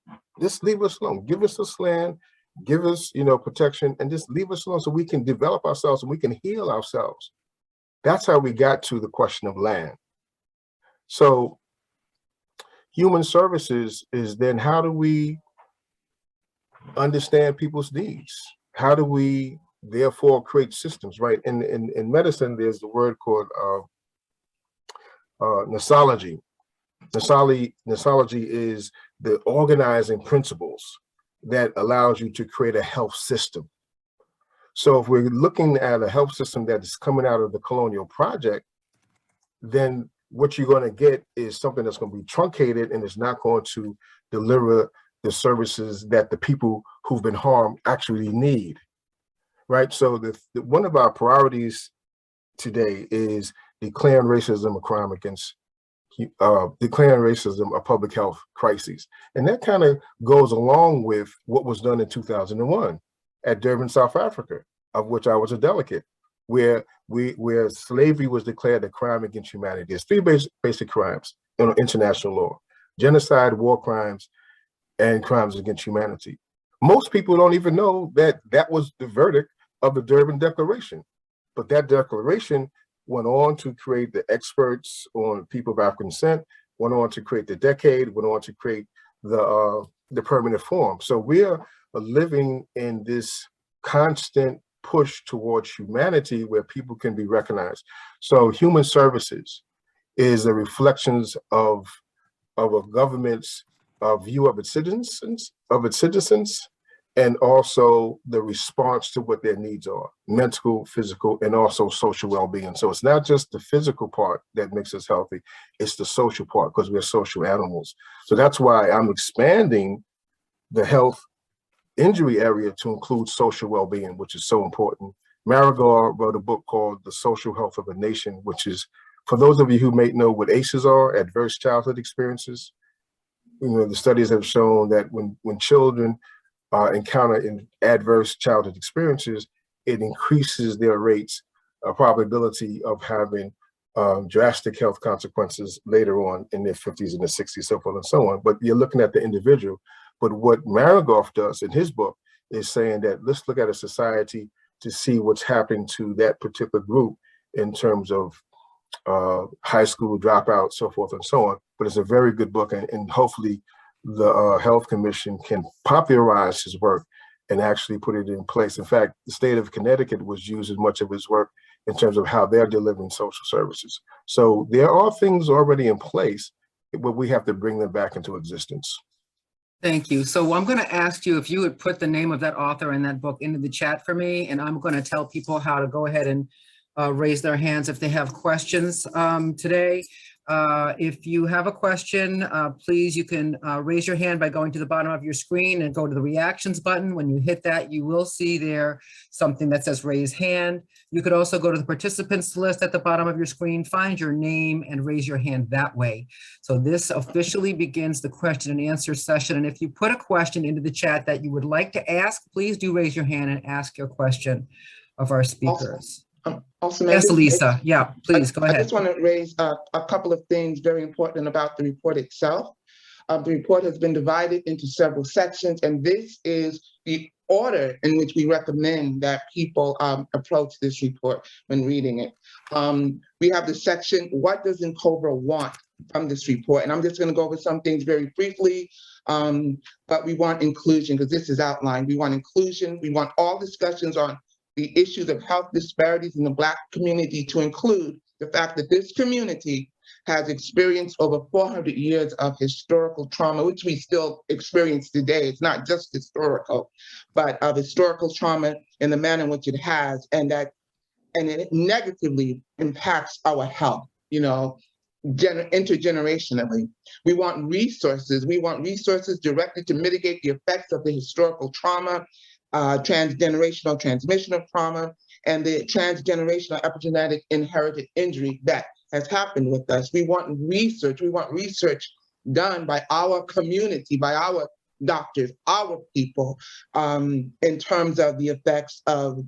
just leave us alone. Give us this land, give us, you know, protection, and just leave us alone so we can develop ourselves and we can heal ourselves. That's how we got to the question of land. So human services is then, how do we understand people's needs? How do we therefore create systems, right? In medicine, there's the word called nosology. Nosology is the organizing principles that allows you to create a health system. So if we're looking at a health system that is coming out of the colonial project, then what you're going to get is something that's going to be truncated and is not going to deliver the services that the people who've been harmed actually need, right? So one of our priorities today is declaring racism a crime against, declaring racism a public health crisis. And that kind of goes along with what was done in 2001 at Durban, South Africa, of which I was a delegate, where slavery was declared a crime against humanity. There's 3 basic crimes in international law: genocide, war crimes, and crimes against humanity. Most people don't even know that that was the verdict of the Durban Declaration. But that declaration went on to create the experts on people of African descent, went on to create the decade, went on to create the permanent form. So we are living in this constant push towards humanity where people can be recognized. So human services is a reflection of a government's view of its citizens, and also the response to what their needs are, mental, physical, and also social well-being. So it's not just the physical part that makes us healthy, it's the social part, because we're social animals. So that's why I'm expanding the health injury area to include social well-being, which is so important. Marigold wrote a book called The Social Health of a Nation, which is, for those of you who may know what ACEs are, adverse childhood experiences, you know, the studies have shown that when children encounter in adverse childhood experiences, it increases their rates, probability of having drastic health consequences later on in their 50s and their 60s, so forth and so on. But you're looking at the individual. But what Marigold does in his book is saying that let's look at a society to see what's happening to that particular group in terms of high school dropouts, so forth and so on. But it's a very good book, and hopefully the Health Commission can popularize his work and actually put it in place. In fact, the state of Connecticut was using much of his work in terms of how they're delivering social services. So there are things already in place, but we have to bring them back into existence. Thank you. So I'm going to ask you if you would put the name of that author and that book into the chat for me, and I'm going to tell people how to go ahead and raise their hands if they have questions today. If you have a question, please, you can raise your hand by going to the bottom of your screen and go to the reactions button. When you hit that, you will see there something that says raise hand. You could also go to the participants list at the bottom of your screen, find your name and raise your hand that way. So this officially begins the question and answer session. And if you put a question into the chat that you would like to ask, please do raise your hand and ask your question of our speakers. Also, yes, Lisa. Yeah, please go ahead. I just want to raise a couple of things very important about the report itself. The report has been divided into several sections, and this is the order in which we recommend that people approach this report when reading it. We have the section, what does NCOBRA want from this report? And I'm just going to go over some things very briefly, but we want inclusion, because this is outlined. We want inclusion. We want all discussions on the issues of health disparities in the Black community to include the fact that this community has experienced over 400 years of historical trauma, which we still experience today. It's not just historical, but of historical trauma in the manner in which it has, and it negatively impacts our health, you know, intergenerationally. We want resources. We want resources directed to mitigate the effects of the historical trauma, transgenerational transmission of trauma, and the transgenerational epigenetic inherited injury that has happened with us. We want research. We want research done by our community, by our doctors, our people, in terms of the effects of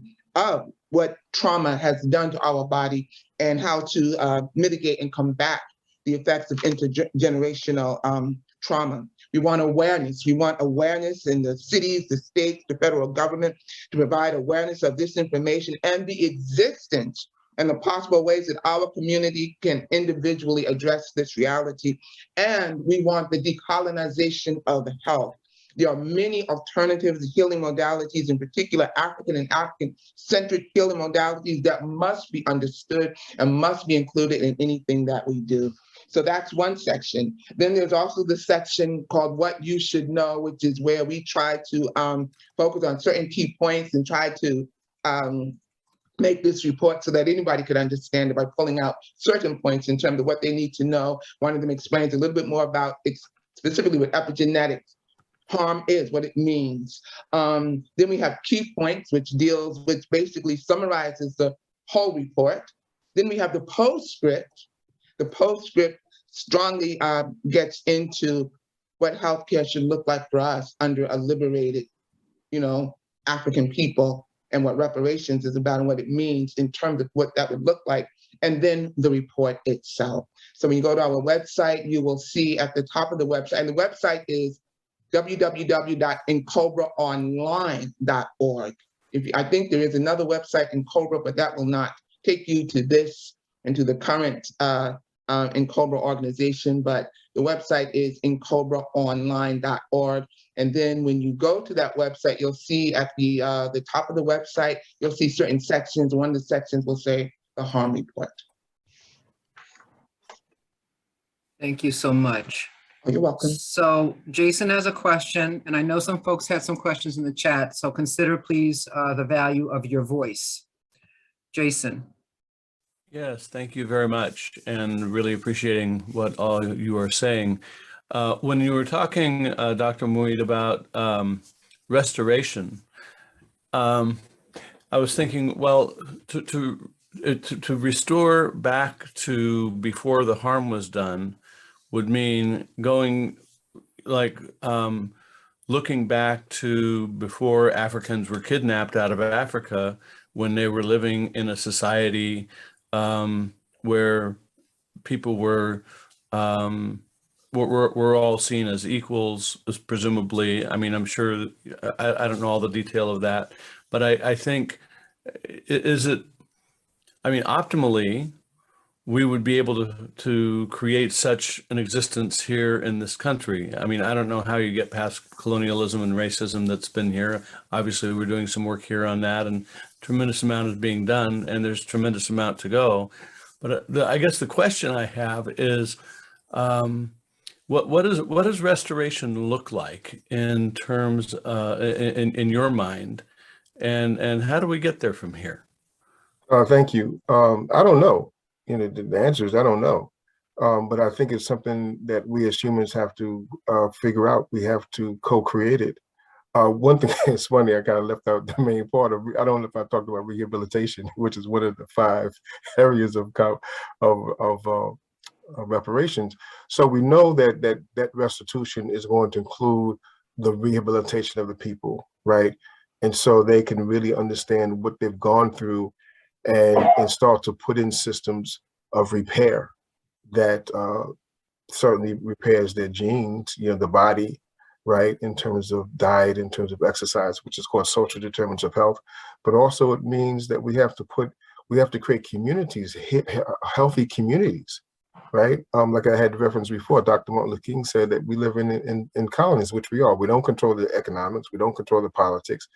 what trauma has done to our body and how to mitigate and combat the effects of intergenerational trauma. We want awareness. We want awareness in the cities, the states, the federal government to provide awareness of this information and the existence and the possible ways that our community can individually address this reality. And we want the decolonization of health. There are many alternatives, healing modalities, in particular African and African-centered healing modalities that must be understood and must be included in anything that we do. So that's one section. Then there's also the section called What You Should Know, which is where we try to focus on certain key points and try to make this report so that anybody could understand it by pulling out certain points in terms of what they need to know. One of them explains a little bit more about specifically what epigenetics harm is, what it means. Then we have key points, which basically summarizes the whole report. Then we have the postscript. The postscript strongly gets into what healthcare should look like for us under a liberated, you know, African people, and what reparations is about and what it means in terms of what that would look like. And then the report itself. So when you go to our website, you will see at the top of the website, and the website is www.ncobraonline.org. I think there is another website, NCOBRA, but that will not take you to this and to the current NCOBRA organization, but the website is NCOBRAonline.org. And then when you go to that website, you'll see at the top of the website, you'll see certain sections. One of the sections will say the harm report. Thank you so much. You're welcome. So Jason has a question, and I know some folks had some questions in the chat, so consider please the value of your voice. Jason. Yes, thank you very much, and really appreciating what all you are saying. When you were talking, Dr. Muid, about restoration, I was thinking, well, to restore back to before the harm was done would mean going like looking back to before Africans were kidnapped out of Africa, when they were living in a society where people were all seen as equals, as presumably. I mean, I'm sure, I don't know all the detail of that, but I think, optimally, we would be able to create such an existence here in this country. I mean, I don't know how you get past colonialism and racism that's been here. Obviously, we're doing some work here on that, and tremendous amount is being done, and there's tremendous amount to go. But I guess the question I have is, what does restoration look like in terms in your mind, and how do we get there from here? Thank you. I don't know. The answer is I don't know. But I think it's something that we as humans have to figure out. We have to co-create it. One thing is funny, I kind of left out the main part of, I don't know if I talked about rehabilitation, which is one of the 5 areas of reparations. So we know that restitution is going to include the rehabilitation of the people, right? And so they can really understand what they've gone through and start to put in systems of repair that certainly repairs their genes, the body, right, in terms of diet, in terms of exercise, which is called social determinants of health. But also it means that we have to create communities, healthy communities, right? Like I had referenced before, Dr. Martin Luther King said that we live in colonies, which we are. We don't control the economics, we don't control the politics.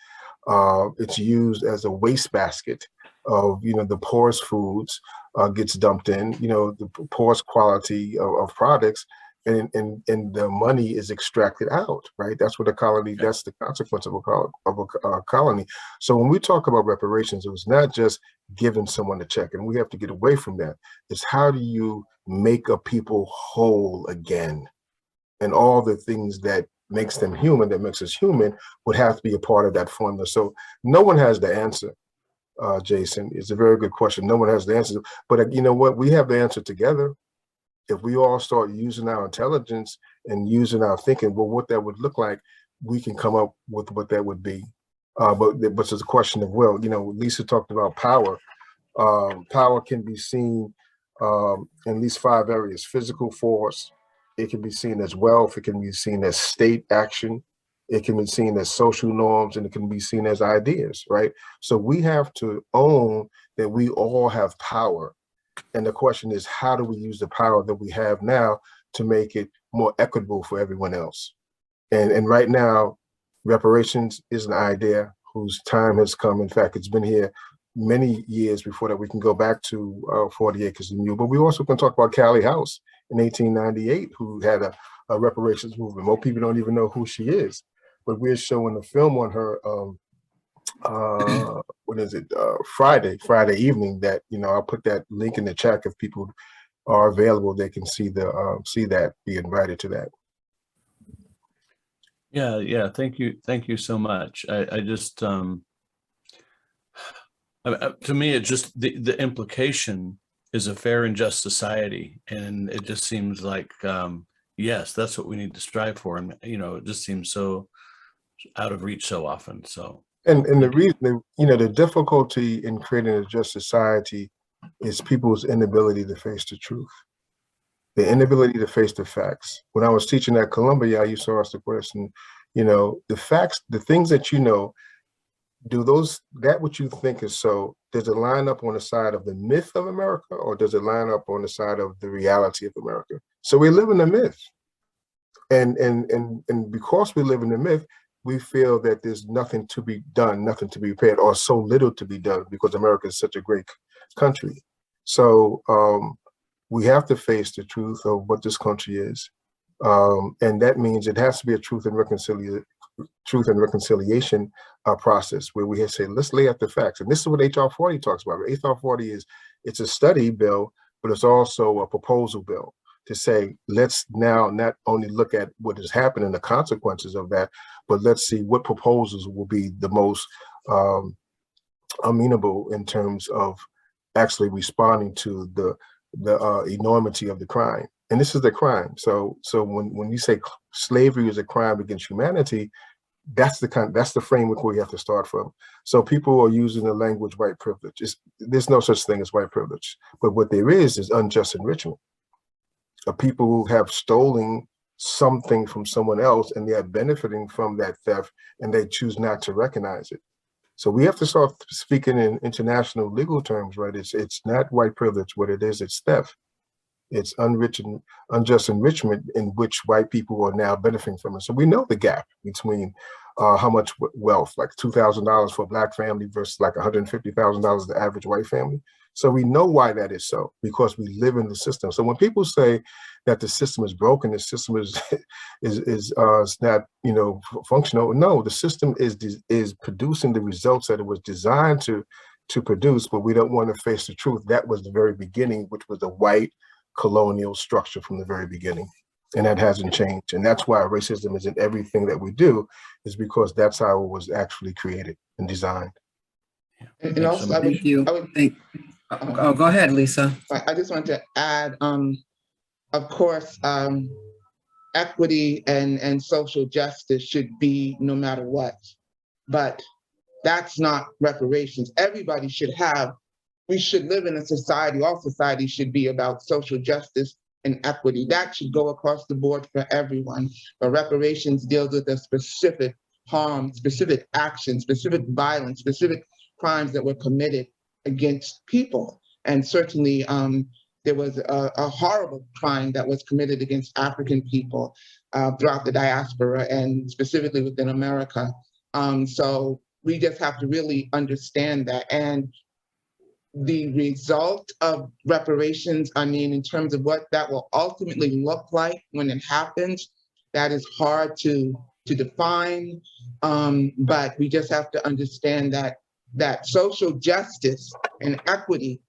It's used as a wastebasket of, the poorest foods gets dumped in, the poorest quality of products, and the money is extracted out, right? That's what a colony, that's the consequence of a colony. So when we talk about reparations, it was not just giving someone a check, and we have to get away from that. It's how do you make a people whole again? And all the things that makes them human, that makes us human, would have to be a part of that formula. So no one has the answer, Jason. It's a very good question. No one has the answer, but you know what? We have the answer together. If we all start using our intelligence and using our thinking, well, what that would look like, we can come up with what that would be. But it's a question of will. Lisa talked about power. Power can be seen in at least 5 areas: physical force. It can be seen as wealth. It can be seen as state action. It can be seen as social norms, and it can be seen as ideas, right? So we have to own that we all have power. And the question is, how do we use the power that we have now to make it more equitable for everyone else? And right now, reparations is an idea whose time has come. In fact, it's been here many years before that we can go back to 40 Acres and Mule. But we also can talk about Callie House in 1898, who had a reparations movement. Most people don't even know who she is, but we're showing a film on her what is it, Friday evening, that I'll put that link in the chat. If people are available, they can see that, be invited to that. Yeah, thank you so much. I just to me, it just, the implication is a fair and just society, and it just seems like yes, that's what we need to strive for, and it just seems so out of reach so often. So and the reason, the difficulty in creating a just society is people's inability to face the truth, the inability to face the facts. When I was teaching at Columbia, I used to ask the question, the facts, the things that do that what you think is so, does it line up on the side of the myth of America, or does it line up on the side of the reality of America? So we live in a myth. And because we live in the myth, we feel that there's nothing to be done, nothing to be repaired, or so little to be done because America is such a great country. So we have to face the truth of what this country is. And that means it has to be a truth and reconciliation process where we say, let's lay out the facts. And this is what HR 40 talks about. HR 40 it's a study bill, but it's also a proposal bill to say, let's now not only look at what has happened and the consequences of that, but let's see what proposals will be the most amenable in terms of actually responding to the enormity of the crime. And this is the crime. So when you say slavery is a crime against humanity, that's the framework where you have to start from. So people are using the language white privilege. There's no such thing as white privilege, but what there is unjust enrichment of people who have stolen something from someone else and they are benefiting from that theft and they choose not to recognize it. So we have to start speaking in international legal terms, right? It's not white privilege. What it is, it's theft. It's unjust enrichment in which white people are now benefiting from it. So we know the gap between how much wealth, like $2,000 for a Black family versus like $150,000 the average white family. So we know why that is so, because we live in the system. So when people say that the system is broken, the system is not, functional. No, the system is producing the results that it was designed to produce, but we don't want to face the truth. That was the very beginning, which was a white colonial structure from the very beginning. And that hasn't changed. And that's why racism is in everything that we do, is because that's how it was actually created and designed. And also, Thank you. Go ahead, Lisa. I just want to add, of course, equity and social justice should be no matter what, but that's not reparations. Everybody we should live in a society, all society should be about social justice and equity. That should go across the board for everyone. But reparations deals with a specific harm, specific action, specific violence, specific crimes that were committed against people. And certainly there was a horrible crime that was committed against African people throughout the diaspora and specifically within America. So we just have to really understand that. And the result of reparations, in terms of what that will ultimately look like when it happens, that is hard to define. But we just have to understand that social justice and equity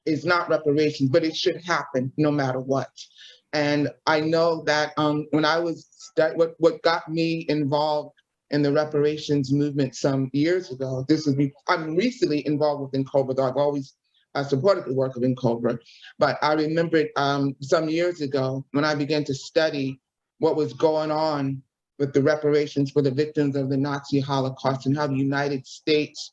is not reparations, but it should happen no matter what. And I know that when I was what got me involved in the reparations movement some years ago, I'm recently involved with NCOBRA, though I've always supported the work of NCOBRA. But I remembered some years ago when I began to study what was going on with the reparations for the victims of the Nazi Holocaust and how the United States,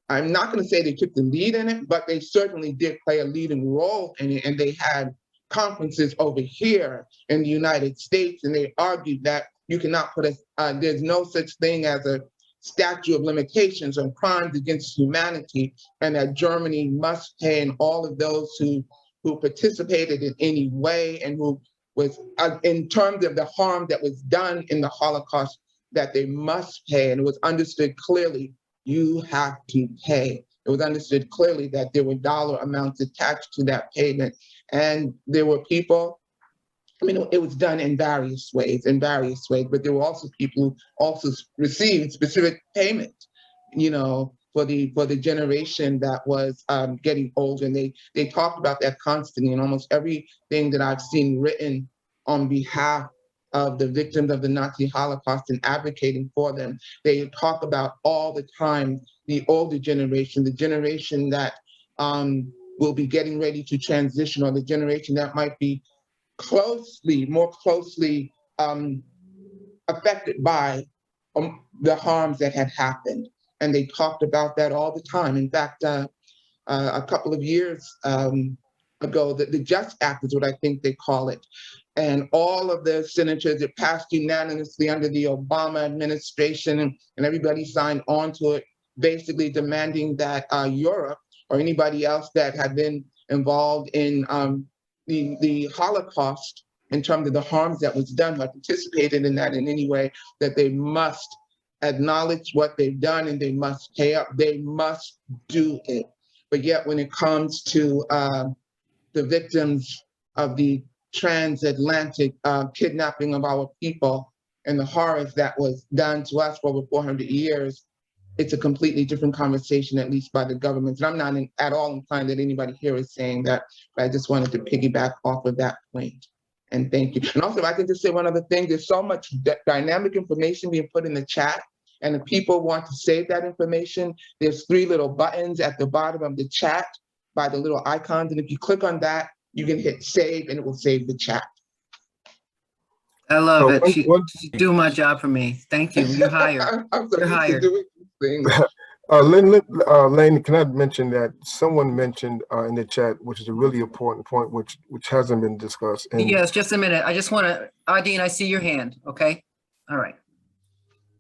I'm not going to say they took the lead in it, but they certainly did play a leading role in it. And they had conferences over here in the United States, and they argued that you cannot there's no such thing as a statute of limitations on crimes against humanity, and that Germany must pay, and all of those who participated in any way and who was, in terms of the harm that was done in the Holocaust, that they must pay. And it was understood clearly, you have to pay. It was understood clearly that there were dollar amounts attached to that payment. And there were people, it was done in various ways, but there were also people who also received specific payment, for the generation that was getting older. And they talked about that constantly, and almost everything that I've seen written on behalf of the victims of the Nazi Holocaust and advocating for them, they talk about all the time the older generation, the generation that will be getting ready to transition, or the generation that might be more closely affected by the harms that had happened. And they talked about that all the time. In fact, a couple of years ago, the JUST Act is what I think they call it. And all of the senators, it passed unanimously under the Obama administration, and everybody signed on to it, basically demanding that Europe or anybody else that had been involved in the Holocaust, in terms of the harms that was done, or participated in that in any way, that they must acknowledge what they've done and they must pay up. They must do it. But yet when it comes to the victims of the transatlantic kidnapping of our people and the horrors that was done to us for over 400 years, it's a completely different conversation, at least by the government. And I'm not at all inclined that anybody here is saying that, but I just wanted to piggyback off of that point. And thank you. And also, if I can just say one other thing, there's so much dynamic information being put in the chat, and if people want to save that information, there's 3 little buttons at the bottom of the chat by the little icons. And if you click on that, you can hit save and it will save the chat. I love So it. She do my job for me. Thank you. You're hired. I'm so You're used hired. to doing these things. Lane, can I mention that someone mentioned in the chat, which is a really important point, which hasn't been discussed. And Yes, just a minute. I just want to, Adine, I see your hand. Okay. All right.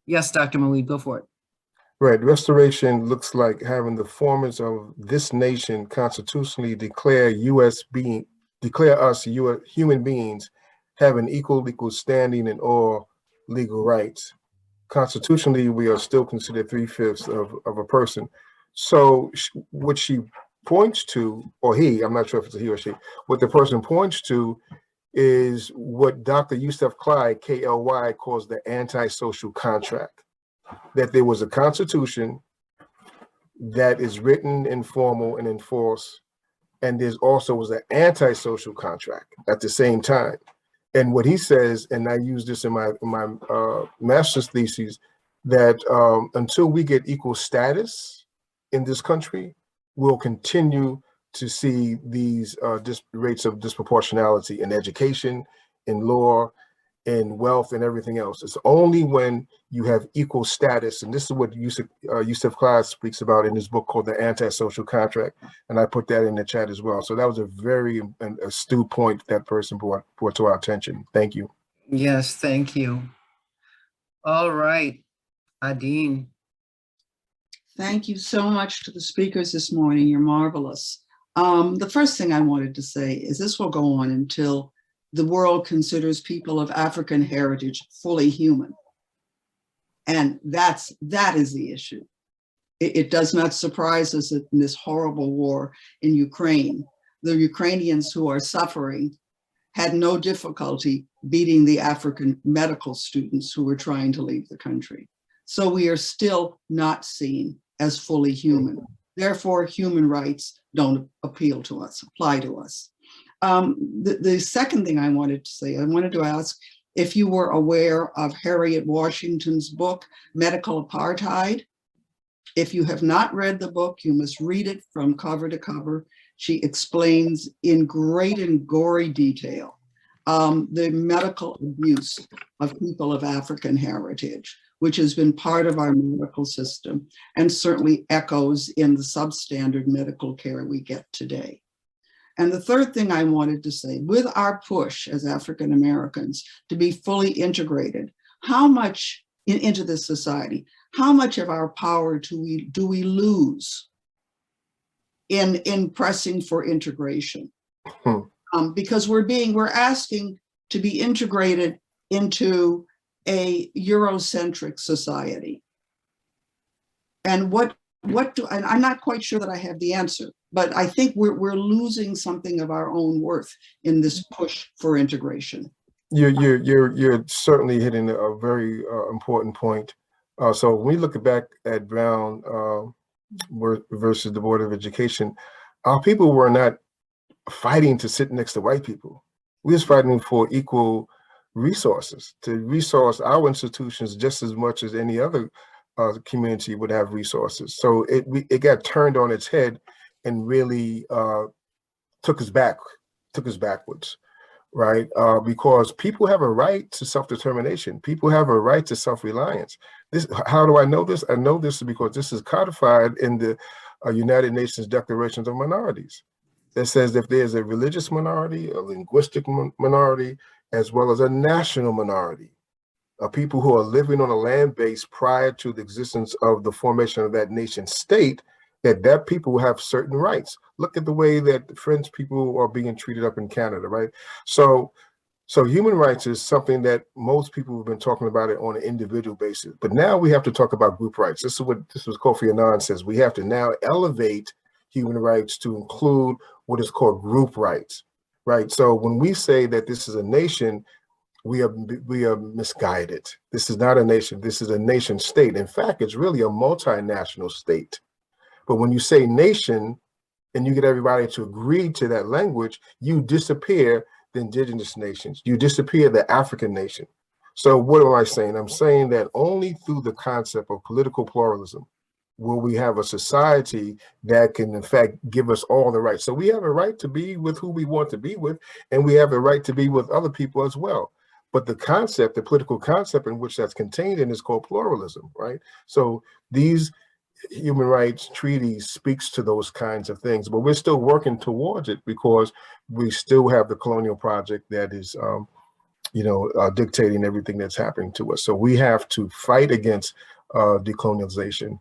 Yes, Dr. Muid, go for it. right, restoration looks like having the formers of this nation constitutionally declare us human beings having equal standing in all legal rights. Constitutionally, we are still considered 3/5 of a person. So what she points to, or he, I'm not sure if it's a he or she, what the person points to is what Dr. Yusuf Clyde, KLY, calls the antisocial contract. That there was a constitution that is written, informal, and enforced, and there's also was an antisocial contract at the same time. And what he says, and I use this in my master's thesis, that until we get equal status in this country, we'll continue to see these rates of disproportionality in education, in law, in wealth, and everything else. It's only when you have equal status, and this is what Yusuf Clyde speaks about in his book called The Antisocial Contract, and I put that in the chat as well. So that was a very astute point that person brought to our attention. Thank you. Yes, thank you. All right, Adine. Thank you so much to the speakers this morning. You're marvelous. The first thing I wanted to say is this will go on until the world considers people of African heritage fully human. And that is the issue. It does not surprise us that in this horrible war in Ukraine, the Ukrainians who are suffering had no difficulty beating the African medical students who were trying to leave the country. So we are still not seen as fully human. Therefore, human rights don't apply to us. The second thing I wanted to say, I wanted to ask if you were aware of Harriet Washington's book, Medical Apartheid. If you have not read the book, you must read it from cover to cover. She explains in great and gory detail the medical abuse of people of African heritage, which has been part of our medical system and certainly echoes in the substandard medical care we get today. And the third thing I wanted to say, with our push as African Americans to be fully integrated, how much into this society, how much of our power do we lose in pressing for integration? Because we're asking to be integrated into a Eurocentric society. And and I'm not quite sure that I have the answer, but I think we're losing something of our own worth in this push for integration. You're certainly hitting a very important point. So when we look back at Brown versus the Board of Education, our people were not fighting to sit next to white people. We was fighting for equal resources, to resource our institutions just as much as any other community would have resources. So it got turned on its head and really took us backwards, right? Because people have a right to self-determination. People have a right to self-reliance. How do I know this? I know this because this is codified in the United Nations Declarations of Minorities. That says if there's a religious minority, a linguistic minority, as well as a national minority, people who are living on a land base prior to the existence of the formation of that nation state, that people have certain rights. Look at the way that the French people are being treated up in Canada, right? So human rights is something that most people have been talking about it on an individual basis, but now we have to talk about group rights. This was Kofi Annan says, we have to now elevate human rights to include what is called group rights. right? So when we say that this is a nation, we are misguided. This is not a nation. This is a nation state. In fact, it's really a multinational state. But when you say nation and you get everybody to agree to that language, you disappear the indigenous nations. You disappear the African nation. So what am I saying? I'm saying that only through the concept of political pluralism will we have a society that can, in fact, give us all the rights. So we have a right to be with who we want to be with, and we have a right to be with other people as well. But the concept, the political concept in which that's contained in is called pluralism, right? So these human rights treaties speaks to those kinds of things, but we're still working towards it because we still have the colonial project that is dictating everything that's happening to us. So we have to fight against decolonization.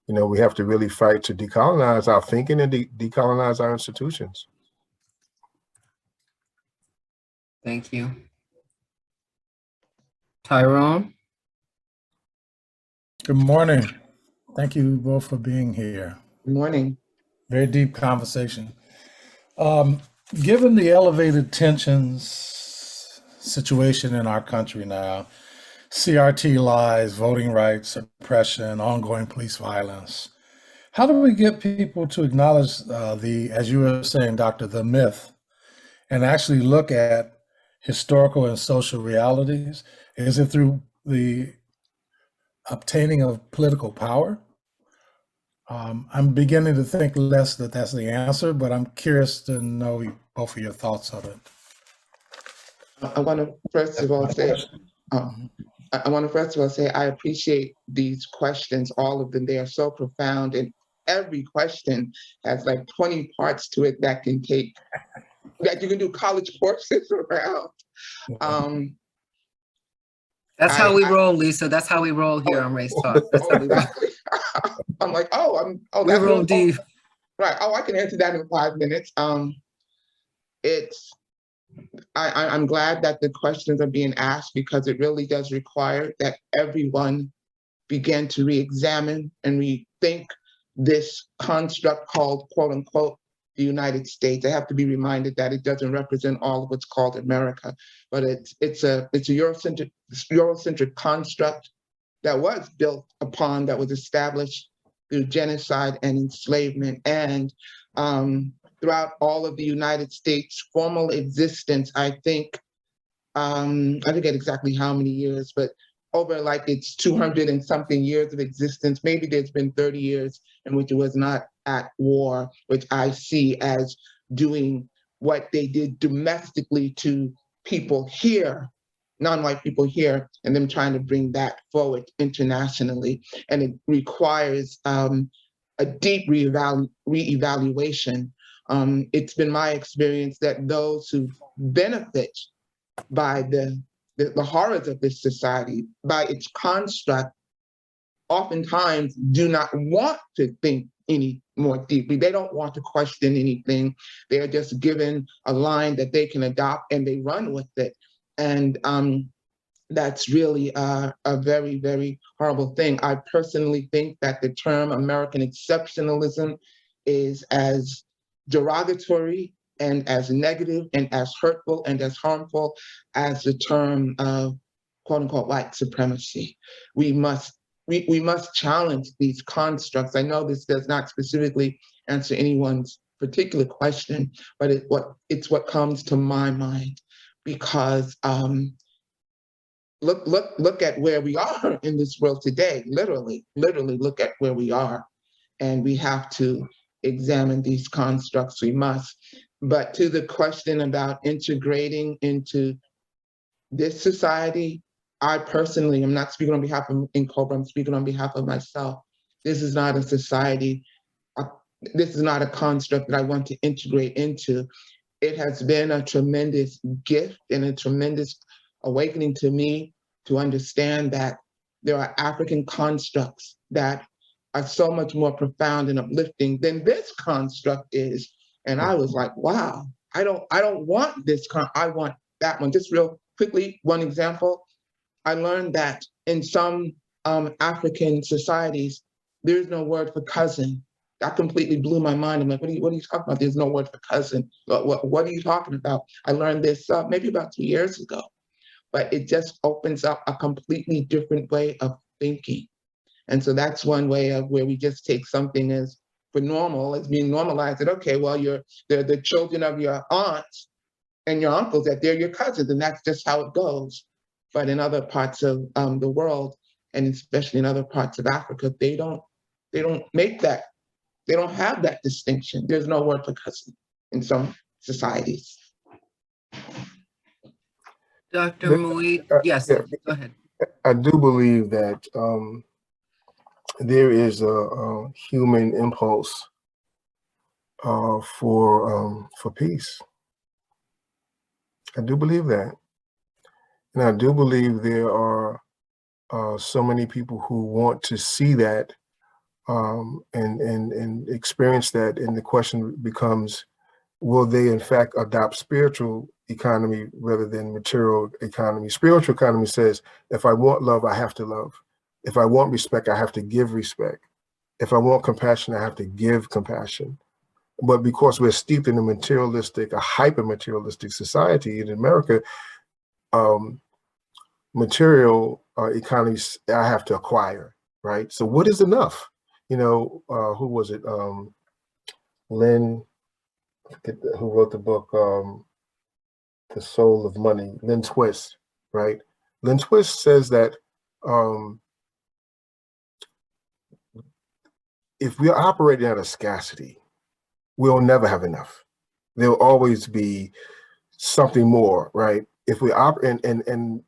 We have to really fight to decolonize our thinking and decolonize our institutions. Thank you. Tyrone? Good morning. Thank you both for being here. Good morning. Very deep conversation. Given the elevated tensions situation in our country now, CRT lies, voting rights, oppression, ongoing police violence, how do we get people to acknowledge as you were saying, Doctor, the myth, and actually look at historical and social realities? Is it through the obtaining of political power? I'm beginning to think less that that's the answer, but I'm curious to know both of your thoughts on it. I want to first of all say I appreciate these questions, all of them. They are so profound, and every question has like 20 parts to it that you can do college courses around. That's how we roll, Lisa. That's how we roll here on Race Talk. That's how we roll. Exactly. I'm like, we roll deep. Right. I can answer that in 5 minutes. I'm glad that the questions are being asked because it really does require that everyone begin to re-examine and rethink this construct called, quote unquote, the United States. I have to be reminded that it doesn't represent all of what's called America, but it's a Eurocentric construct that was built upon, that was established through genocide and enslavement. And throughout all of the United States' formal existence, I think, I forget exactly how many years, but over like its 200 and something years of existence, maybe there's been 30 years in which it was not at war, which I see as doing what they did domestically to people here, non-white people here, and them trying to bring that forward internationally. And it requires a deep reevaluation. It's been my experience that those who benefit by the horrors of this society, by its construct, oftentimes do not want to think any more deeply. They don't want to question anything. They're just given a line that they can adopt and they run with it. And that's really a very, very horrible thing. I personally think that the term American exceptionalism is as derogatory and as negative and as hurtful and as harmful as the term quote unquote white supremacy. We must challenge these constructs. I know this does not specifically answer anyone's particular question, but it's what comes to my mind, because look at where we are in this world today. Literally look at where we are, and we have to examine these constructs. We must. But to the question about integrating into this society, I personally am not speaking on behalf of NCOBRA, I'm speaking on behalf of myself. This is not a society, this is not a construct that I want to integrate into. It has been a tremendous gift and a tremendous awakening to me to understand that there are African constructs that are so much more profound and uplifting than this construct is. And I was like, wow, I don't want this, I want that one. Just real quickly, one example. I learned that in some African societies, there's no word for cousin. that completely blew my mind. I'm like, what are you talking about? There's no word for cousin. What are you talking about? I learned this maybe about 2 years ago, but it just opens up a completely different way of thinking. And so that's one way of where we just take something as for normal, as being normalized, that, okay, well, they're the children of your aunts and your uncles, that they're your cousins, and that's just how it goes. But in other parts of the world, and especially in other parts of Africa, they don't make that, they don't have that distinction. There's no word for cousin in some societies. Dr. Muid, yes, Yeah, go ahead. I do believe that there is a human impulse for peace. I do believe that, and I do believe there are so many people who want to see that and experience that. And the question becomes, will they in fact adopt spiritual economy rather than material economy? Spiritual economy says, if I want love, I have to love. If I want respect, I have to give respect. If I want compassion, I have to give compassion. But because we're steeped in a hyper-materialistic society in America, material economies I have to acquire, right? So what is enough? You know, who was it? Lynn, who wrote the book, The Soul of Money, Lynn Twist, right? Lynn Twist says that if we're operating out of scarcity, we'll never have enough. There'll always be something more, right? If we operate, and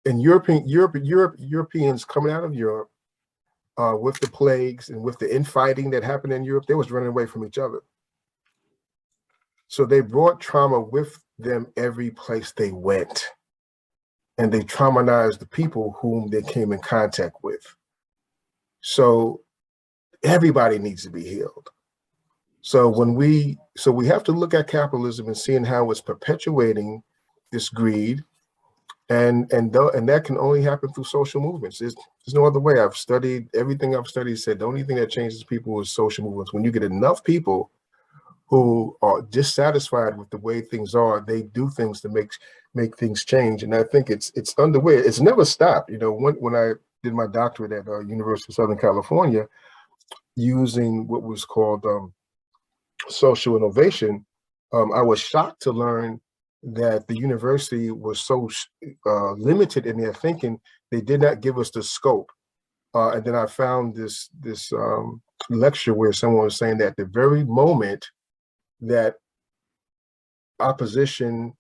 Europeans coming out of Europe with the plagues and with the infighting that happened in Europe, they was running away from each other. So they brought trauma with them every place they went, and they traumatized the people whom they came in contact with. So everybody needs to be healed. So we have to look at capitalism and seeing how it's perpetuating this greed, and that can only happen through social movements. There's no other way. I've studied everything I've studied. Said the only thing that changes people is social movements. When you get enough people who are dissatisfied with the way things are, they do things to make things change. And I think it's underway. It's never stopped. You know, when I did my doctorate at University of Southern California, using what was called social innovation, I was shocked to learn that the university was so limited in their thinking, they did not give us the scope. And then I found this lecture where someone was saying that the very moment that opposition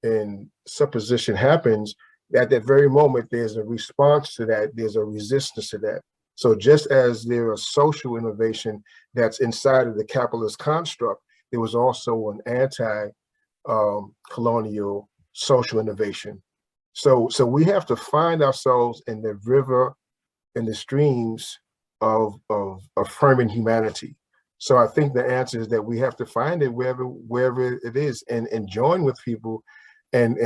and supposition happens, at that very moment, there's a response to that, there's a resistance to that. So just as there is social innovation that's inside of the capitalist construct, there was also an anti-colonial social innovation. So we have to find ourselves in the river, in the streams of affirming humanity. So I think the answer is that we have to find it wherever it is, and join with people, and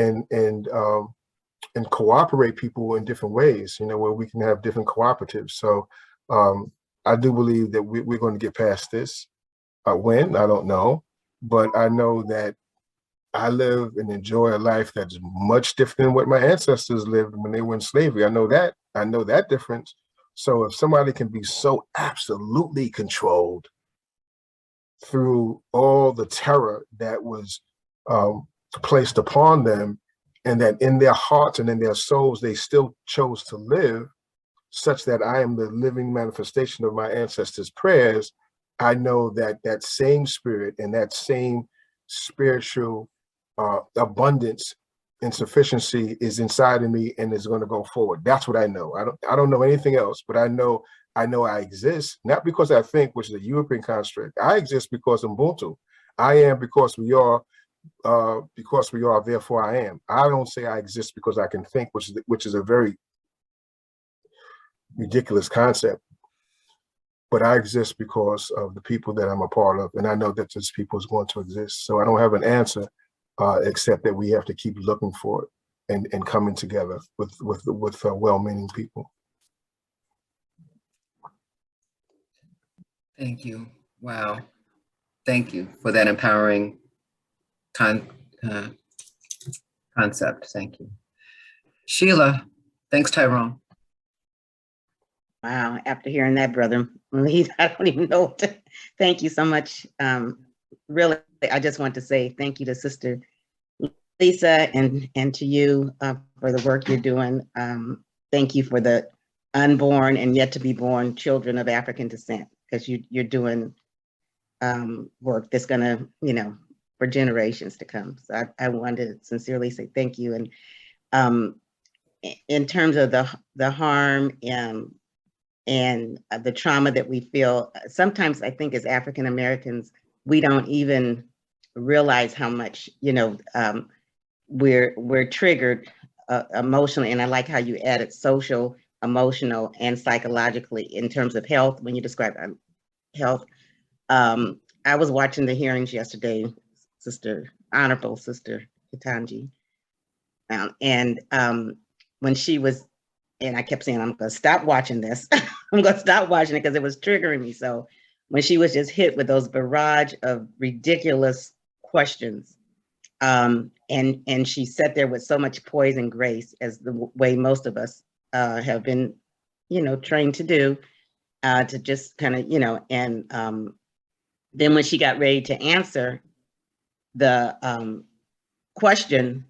cooperate people in different ways, you know, where we can have different cooperatives. So I do believe that we're going to get past this. When, I don't know, but I know that I live and enjoy a life that's much different than what my ancestors lived when they were in slavery. I know that difference. So if somebody can be so absolutely controlled through all the terror that was placed upon them, and that in their hearts and in their souls, they still chose to live, such that I am the living manifestation of my ancestors' prayers, I know that that same spirit and that same spiritual abundance and sufficiency is inside of me and is going to go forward. That's what I know. I don't know anything else, but I know I exist, not because I think, which is a European construct. I exist because Ubuntu. I am because we are, therefore I am. I don't say I exist because I can think, which is a very ridiculous concept. But I exist because of the people that I'm a part of, and I know that this people is going to exist. So I don't have an answer, except that we have to keep looking for it and coming together with well-meaning people. Thank you. Wow. Thank you for that empowering concept. Thank you. Sheila, thanks, Tyrone. Wow, after hearing that, Brother Muid, I don't even know what to, thank you so much. Really, I just want to say thank you to Sister Lisa and to you for the work you're doing. Thank you for the unborn and yet to be born children of African descent, because you're doing work that's gonna, for generations to come. So I want to sincerely say thank you. And in terms of the harm and the trauma that we feel, sometimes I think as African Americans, we don't even realize how much, we're triggered emotionally. And I like how you added social, emotional, and psychologically in terms of health, when you describe health. I was watching the hearings yesterday, Honorable Sister Ketanji, and when she was, and I kept saying, I'm going to stop watching this. I'm going to stop watching it because it was triggering me. So when she was just hit with those barrage of ridiculous questions, and she sat there with so much poise and grace, as the way most of us have been, trained to do, to just kind of, and then when she got ready to answer the question,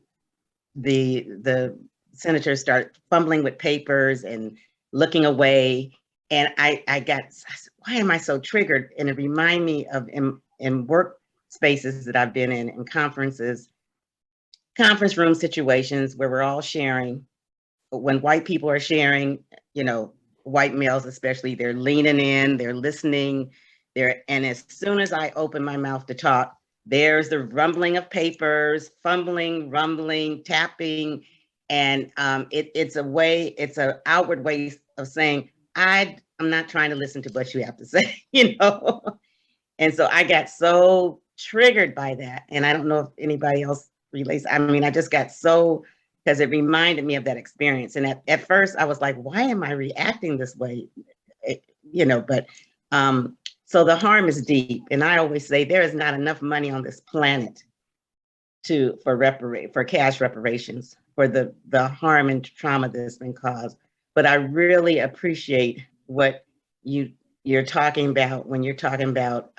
the senator started fumbling with papers and looking away. And I got, why am I so triggered? And it reminded me of in work spaces that I've been in conferences, conference room situations where we're all sharing. When white people are sharing, white males especially, they're leaning in, they're listening, and as soon as I open my mouth to talk, there's the rumbling of papers, fumbling, rumbling, tapping, and it's an outward way of saying, I'm not trying to listen to what you have to say, And so I got so triggered by that, and I don't know if anybody else relates. I mean, I just got so, because it reminded me of that experience. And at first I was like, why am I reacting this way? But so the harm is deep. And I always say there is not enough money on this planet for cash reparations for the harm and trauma that's been caused. But I really appreciate what you're talking about when you're talking about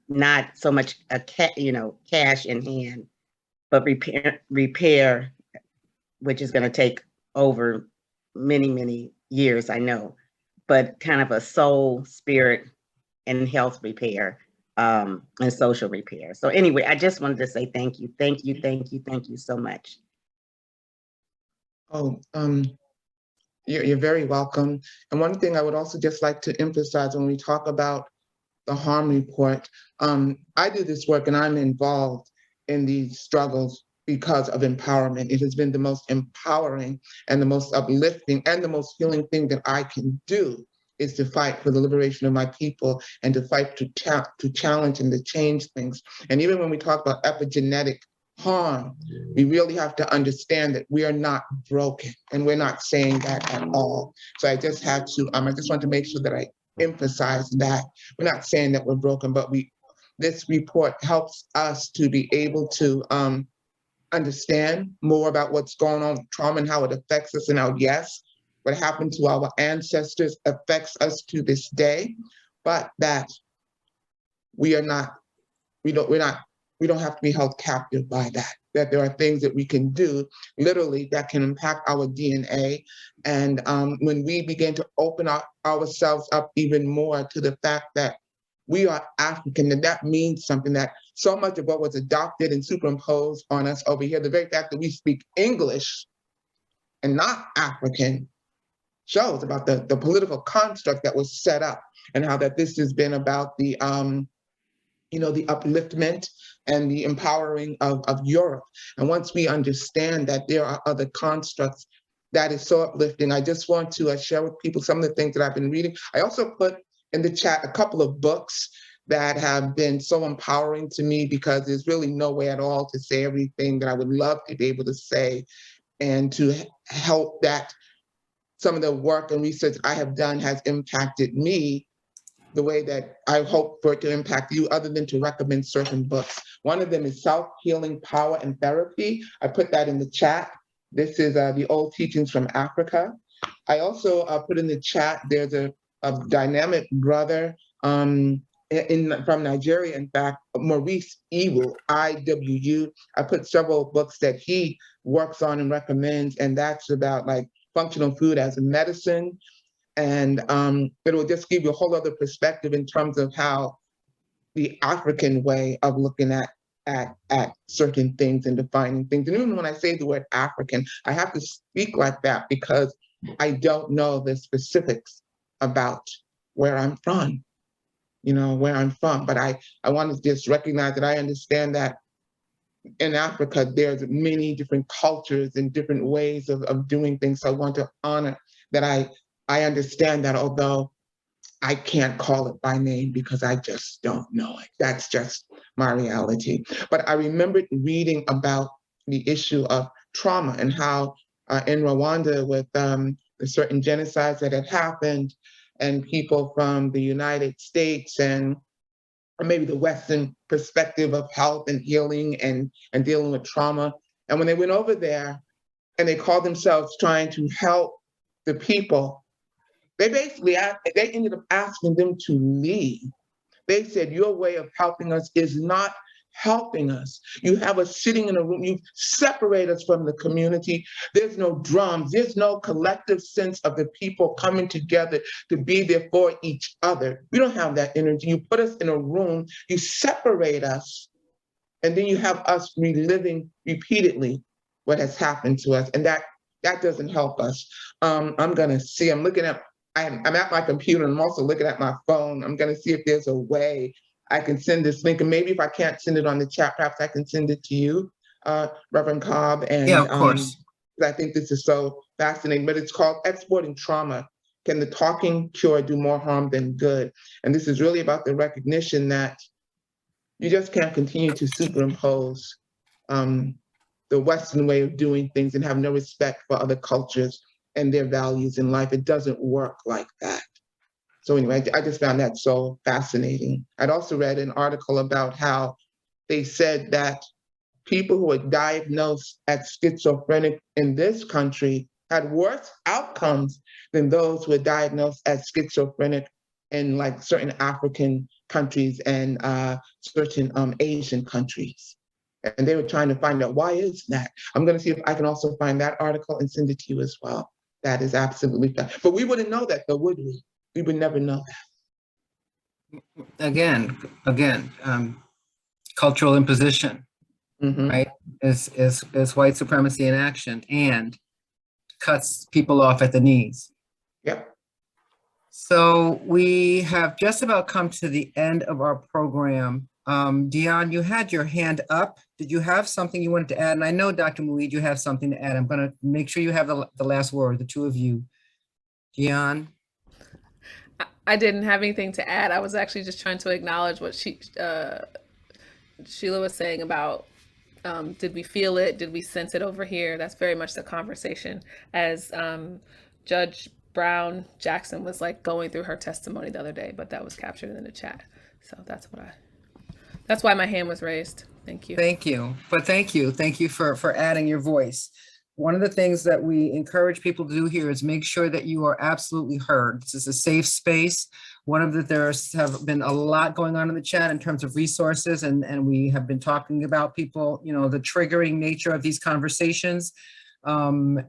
not so much cash in hand, but repair, which is going to take over many, many years, I know, but kind of a soul, spirit, and health repair, and social repair. So anyway, I just wanted to say thank you, thank you, thank you, thank you so much. Oh, you're very welcome. And one thing I would also just like to emphasize when we talk about the harm report, I do this work and I'm involved in these struggles because of empowerment. It has been the most empowering and the most uplifting and the most healing thing that I can do, is to fight for the liberation of my people and to fight to challenge and to change things. And even when we talk about epigenetic harm, we really have to understand that we are not broken, and we're not saying that at all. So I just had to, I just want to make sure that I emphasize that. We're not saying that we're broken, but this report helps us to be able to understand more about what's going on with trauma and how it affects us, and how, yes, what happened to our ancestors affects us to this day, but that we don't have to be held captive by that. That there are things that we can do, literally, that can impact our DNA. And when we begin to open ourselves up even more to the fact that we are African, and that means something, that so much of what was adopted and superimposed on us over here, the very fact that we speak English and not African, shows about the political construct that was set up, and how that this has been about the the upliftment and the empowering of Europe. And once we understand that there are other constructs, that is so uplifting. I just want to share with people some of the things that I've been reading. I also put in the chat a couple of books that have been so empowering to me, because there's really no way at all to say everything that I would love to be able to say, and to help that some of the work and research I have done has impacted me the way that I hope for it to impact you, other than to recommend certain books. One of them is Self-Healing, Power, and Therapy. I put that in the chat. This is the old teachings from Africa. I also put in the chat, there's a dynamic brother from Nigeria, in fact, Maurice Iwu, IWU. I put several books that he works on and recommends, and that's about like functional food as a medicine. And it will just give you a whole other perspective in terms of how the African way of looking at certain things and defining things. And even when I say the word African, I have to speak like that because I don't know the specifics about where I'm from, where I'm from. But I want to just recognize that I understand that in Africa, there's many different cultures and different ways of doing things. So I want to honor that I understand that, although I can't call it by name because I just don't know it. That's just my reality. But I remembered reading about the issue of trauma and how in Rwanda with the certain genocides that had happened, and people from the United States and or maybe the Western perspective of health and healing and dealing with trauma. And when they went over there and they called themselves trying to help the people, they ended up asking them to leave. They said, your way of helping us is not helping us. You have us sitting in a room, you separate us from the community. There's no drums, there's no collective sense of the people coming together to be there for each other. We don't have that energy. You put us in a room, you separate us, and then you have us reliving repeatedly what has happened to us. And that doesn't help us. I'm looking at, I'm at my computer and I'm also looking at my phone. I'm gonna see if there's a way I can send this link, and maybe if I can't send it on the chat, perhaps I can send it to you, Reverend Cobb. And yeah, of course. I think this is so fascinating, but it's called Exporting Trauma. Can the talking cure do more harm than good? And this is really about the recognition that you just can't continue to superimpose the Western way of doing things and have no respect for other cultures and their values in life. It doesn't work like that. So anyway, I just found that so fascinating. I'd also read an article about how they said that people who were diagnosed as schizophrenic in this country had worse outcomes than those who were diagnosed as schizophrenic in like certain African countries and certain Asian countries. And they were trying to find out, why is that? I'm gonna see if I can also find that article and send it to you as well. That is absolutely fact. But we wouldn't know that though, would we? We would never know that. Again, cultural imposition, right? Is white supremacy in action and cuts people off at the knees. Yep. So we have just about come to the end of our program. Dion, you had your hand up. Did you have something you wanted to add? And I know, Dr. Muid, you have something to add. I'm going to make sure you have the last word, the two of you. Dion? I didn't have anything to add. I was actually just trying to acknowledge what Sheila was saying about did we feel it? Did we sense it over here? That's very much the conversation. As Judge Brown Jackson was like going through her testimony the other day, but that was captured in the chat. So that's why my hand was raised. Thank you. Thank you. But thank you for adding your voice. One of the things that we encourage people to do here is make sure that you are absolutely heard. This is a safe space. There's have been a lot going on in the chat in terms of resources, and we have been talking about people, the triggering nature of these conversations. I want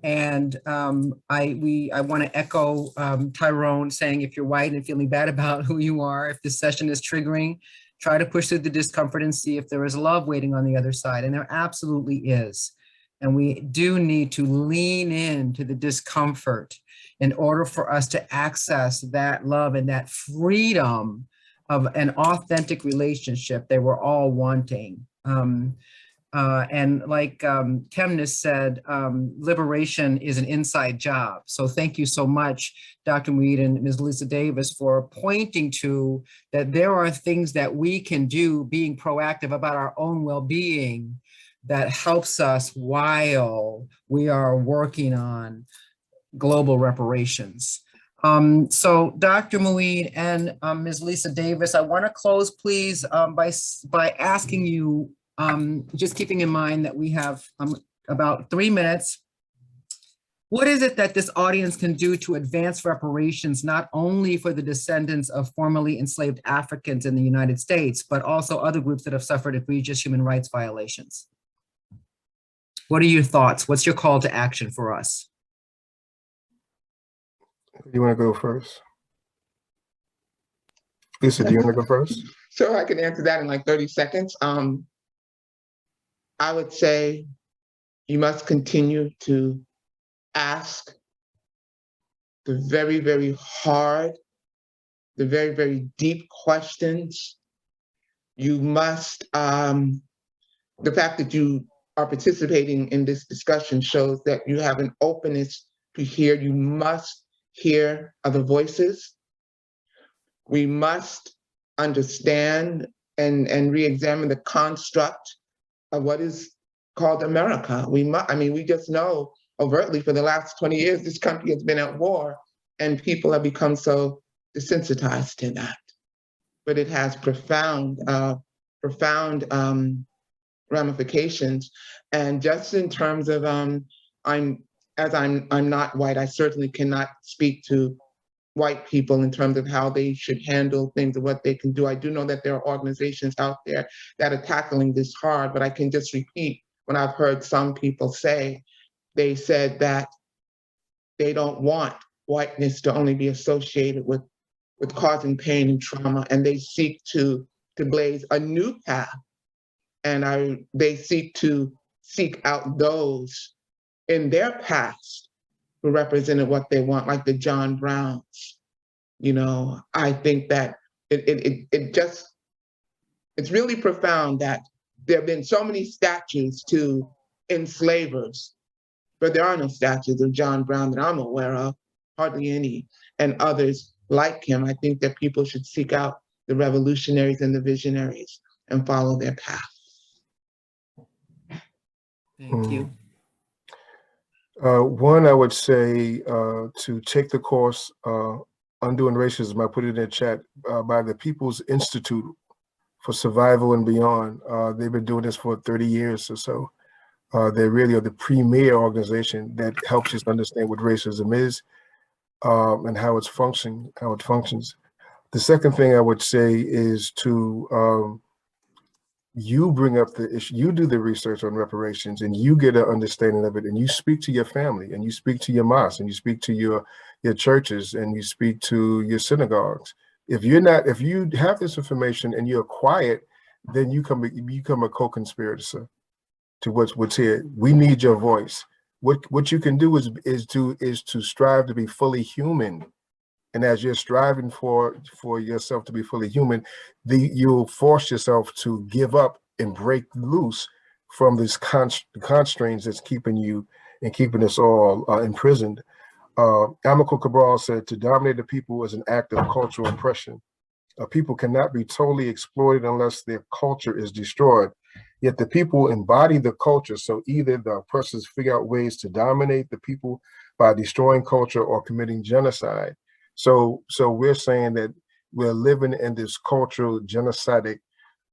to echo Tyrone saying, if you're white and feeling bad about who you are, if this session is triggering, try to push through the discomfort and see if there is love waiting on the other side. And there absolutely is. And we do need to lean into the discomfort in order for us to access that love and that freedom of an authentic relationship they were all wanting. And like Chemnist said, liberation is an inside job. So thank you so much, Dr. Muid and Ms. Lisa Davis, for pointing to that there are things that we can do, being proactive about our own well-being, that helps us while we are working on global reparations. So Dr. Muid and Ms. Lisa Davis, I want to close, please, by asking you, just keeping in mind that we have about 3 minutes. What is it that this audience can do to advance reparations, not only for the descendants of formerly enslaved Africans in the United States, but also other groups that have suffered egregious human rights violations? What are your thoughts? What's your call to action for us? You want to go first? Lisa, do you want to go first? So I can answer that in like 30 seconds. I would say you must continue to ask the very, very hard, the very, very deep questions. You must, the fact that you are participating in this discussion shows that you have an openness to hear. You must hear other voices. We must understand and re-examine the construct of what is called America. We just know overtly for the last 20 years, this country has been at war and people have become so desensitized to that. But it has profound ramifications. And just in terms of, I'm not white, I certainly cannot speak to white people in terms of how they should handle things and what they can do. I do know that there are organizations out there that are tackling this hard, but I can just repeat when I've heard some people say, they said that they don't want whiteness to only be associated with causing pain and trauma, and they seek to blaze a new path. And they seek out those in their past who represented what they want, like the John Browns. I think that it's really profound that there have been so many statues to enslavers, but there are no statues of John Brown that I'm aware of, hardly any, and others like him. I think that people should seek out the revolutionaries and the visionaries and follow their path. Thank you. One, I would say to take the course, Undoing Racism, I put it in the chat, by the People's Institute for Survival and Beyond. They've been doing this for 30 years or so. They really are the premier organization that helps us understand what racism is and how it functions. The second thing I would say is to you bring up the issue, you do the research on reparations and you get an understanding of it, and you speak to your family and you speak to your mosque and you speak to your churches and you speak to your synagogues. If you have this information and you're quiet, then you become a co-conspirator to what's here. We need your voice. What you can do is to strive to be fully human. And as you're striving for yourself to be fully human, you'll force yourself to give up and break loose from these constraints that's keeping you and keeping us all imprisoned. Amilcar Cabral said, to dominate the people is an act of cultural oppression. People cannot be totally exploited unless their culture is destroyed. Yet the people embody the culture. So either the oppressors figure out ways to dominate the people by destroying culture or committing genocide. So we're saying that we're living in this cultural genocidal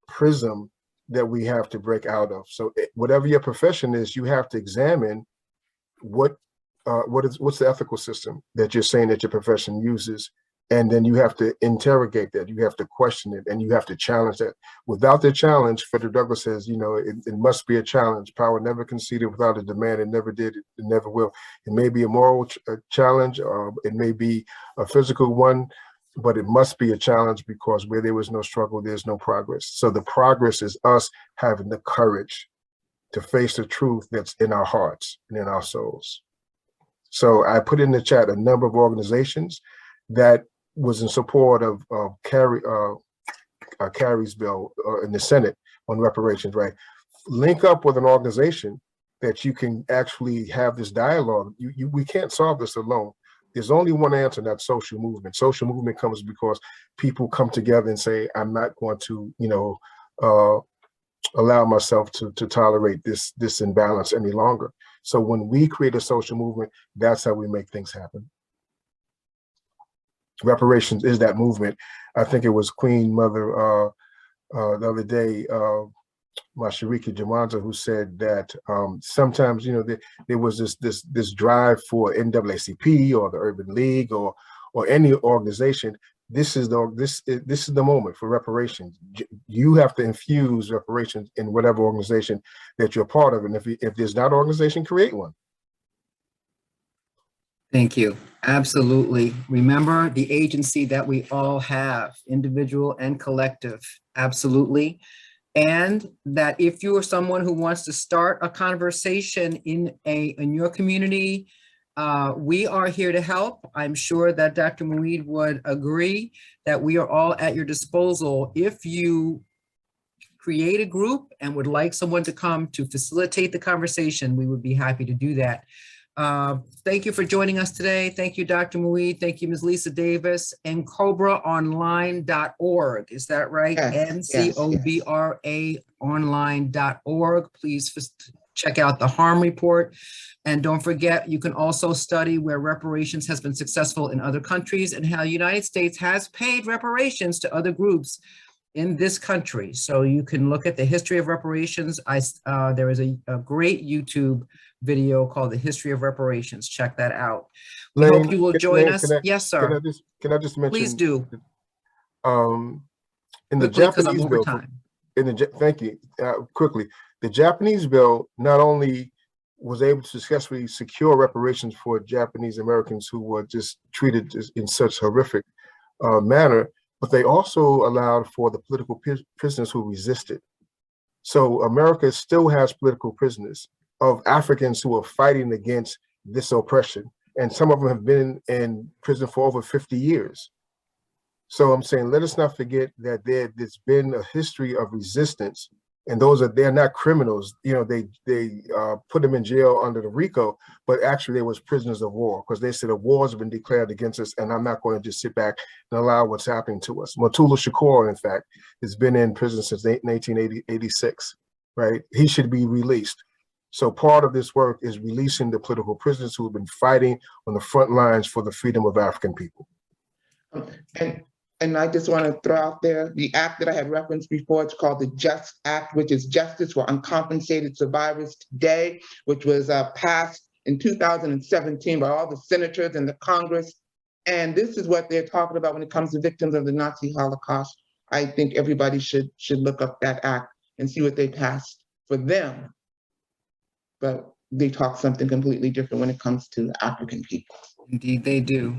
prism that we have to break out of. So whatever your profession is, you have to examine what's the ethical system that you're saying that your profession uses. And then you have to interrogate that, you have to question it, and you have to challenge that. Without the challenge, Frederick Douglass says, it must be a challenge. Power never conceded without a demand. It never did, it never will. It may be a moral challenge, or it may be a physical one, but it must be a challenge, because where there was no struggle, there's no progress. So the progress is us having the courage to face the truth that's in our hearts and in our souls. So I put in the chat a number of organizations that was in support of Kerry's bill in the Senate on reparations, right? Link up with an organization that you can actually have this dialogue. We can't solve this alone. There's only one answer, and that's social movement. Social movement comes because people come together and say, I'm not going to, allow myself to tolerate this imbalance any longer. So when we create a social movement, that's how we make things happen. reparations is that movement. I think it was Queen Mother the other day, Mashariki Jamanza, who said that sometimes, you know, there was this drive for NAACP or the Urban League or any organization. This is the moment for reparations. You have to infuse reparations in whatever organization that you're part of, and if there's not an organization, create one. Thank you. Absolutely. Remember the agency that we all have, individual and collective. Absolutely. And that if you are someone who wants to start a conversation in your community, we are here to help. I'm sure that Dr. Muid would agree that we are all at your disposal. If you create a group and would like someone to come to facilitate the conversation, we would be happy to do that. Thank you for joining us today. Thank you, Dr. Muid. Thank you, Ms. Lisa Davis. NCOBRAonline.org. Is that right? Yes, NCOBRA online.org. Please check out the harm report. And don't forget, you can also study where reparations has been successful in other countries and how the United States has paid reparations to other groups in this country. So you can look at the history of reparations. There is a great YouTube video called The History of Reparations. Check that out. We hope you will join us. Yes, sir. Can I just mention? Please do. In the Quickly, because Japanese I'm over bill, time. thank you. Quickly, the Japanese bill not only was able to successfully secure reparations for Japanese Americans who were just treated in such horrific manner, but they also allowed for the political prisoners who resisted. So America still has political prisoners of Africans who are fighting against this oppression. And some of them have been in prison for over 50 years. So I'm saying, let us not forget that there's been a history of resistance, and they're not criminals. You know, they put them in jail under the RICO, but actually they was prisoners of war, because they said a war has been declared against us, and I'm not going to just sit back and allow what's happening to us. Motula Shakur, in fact, has been in prison since 1986, right? He should be released. So part of this work is releasing the political prisoners who have been fighting on the front lines for the freedom of African people. And I just want to throw out there the act that I had referenced before. It's called the JUST Act, which is Justice for Uncompensated Survivors Today, which was passed in 2017 by all the senators and the Congress. And this is what they're talking about when it comes to victims of the Nazi Holocaust. I think everybody should look up that act and see what they passed for them. But they talk something completely different when it comes to African people. Indeed, they do.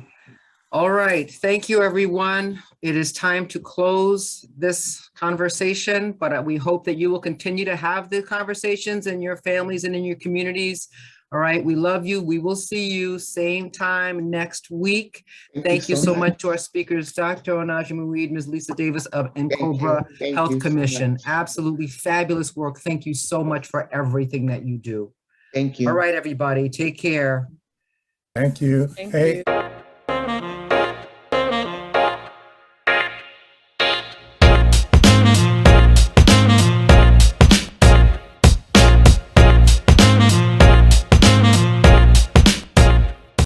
All right. Thank you, everyone. It is time to close this conversation, but we hope that you will continue to have the conversations in your families and in your communities. All right. We love you. We will see you same time next week. Thank you so much to our speakers, Dr. Onaje Muid, Ms. Lisa Davis of NCOBRA Health Commission. Absolutely fabulous work. Thank you so much for everything that you do. Thank you. All right, everybody. Take care. Thank you. Thank you.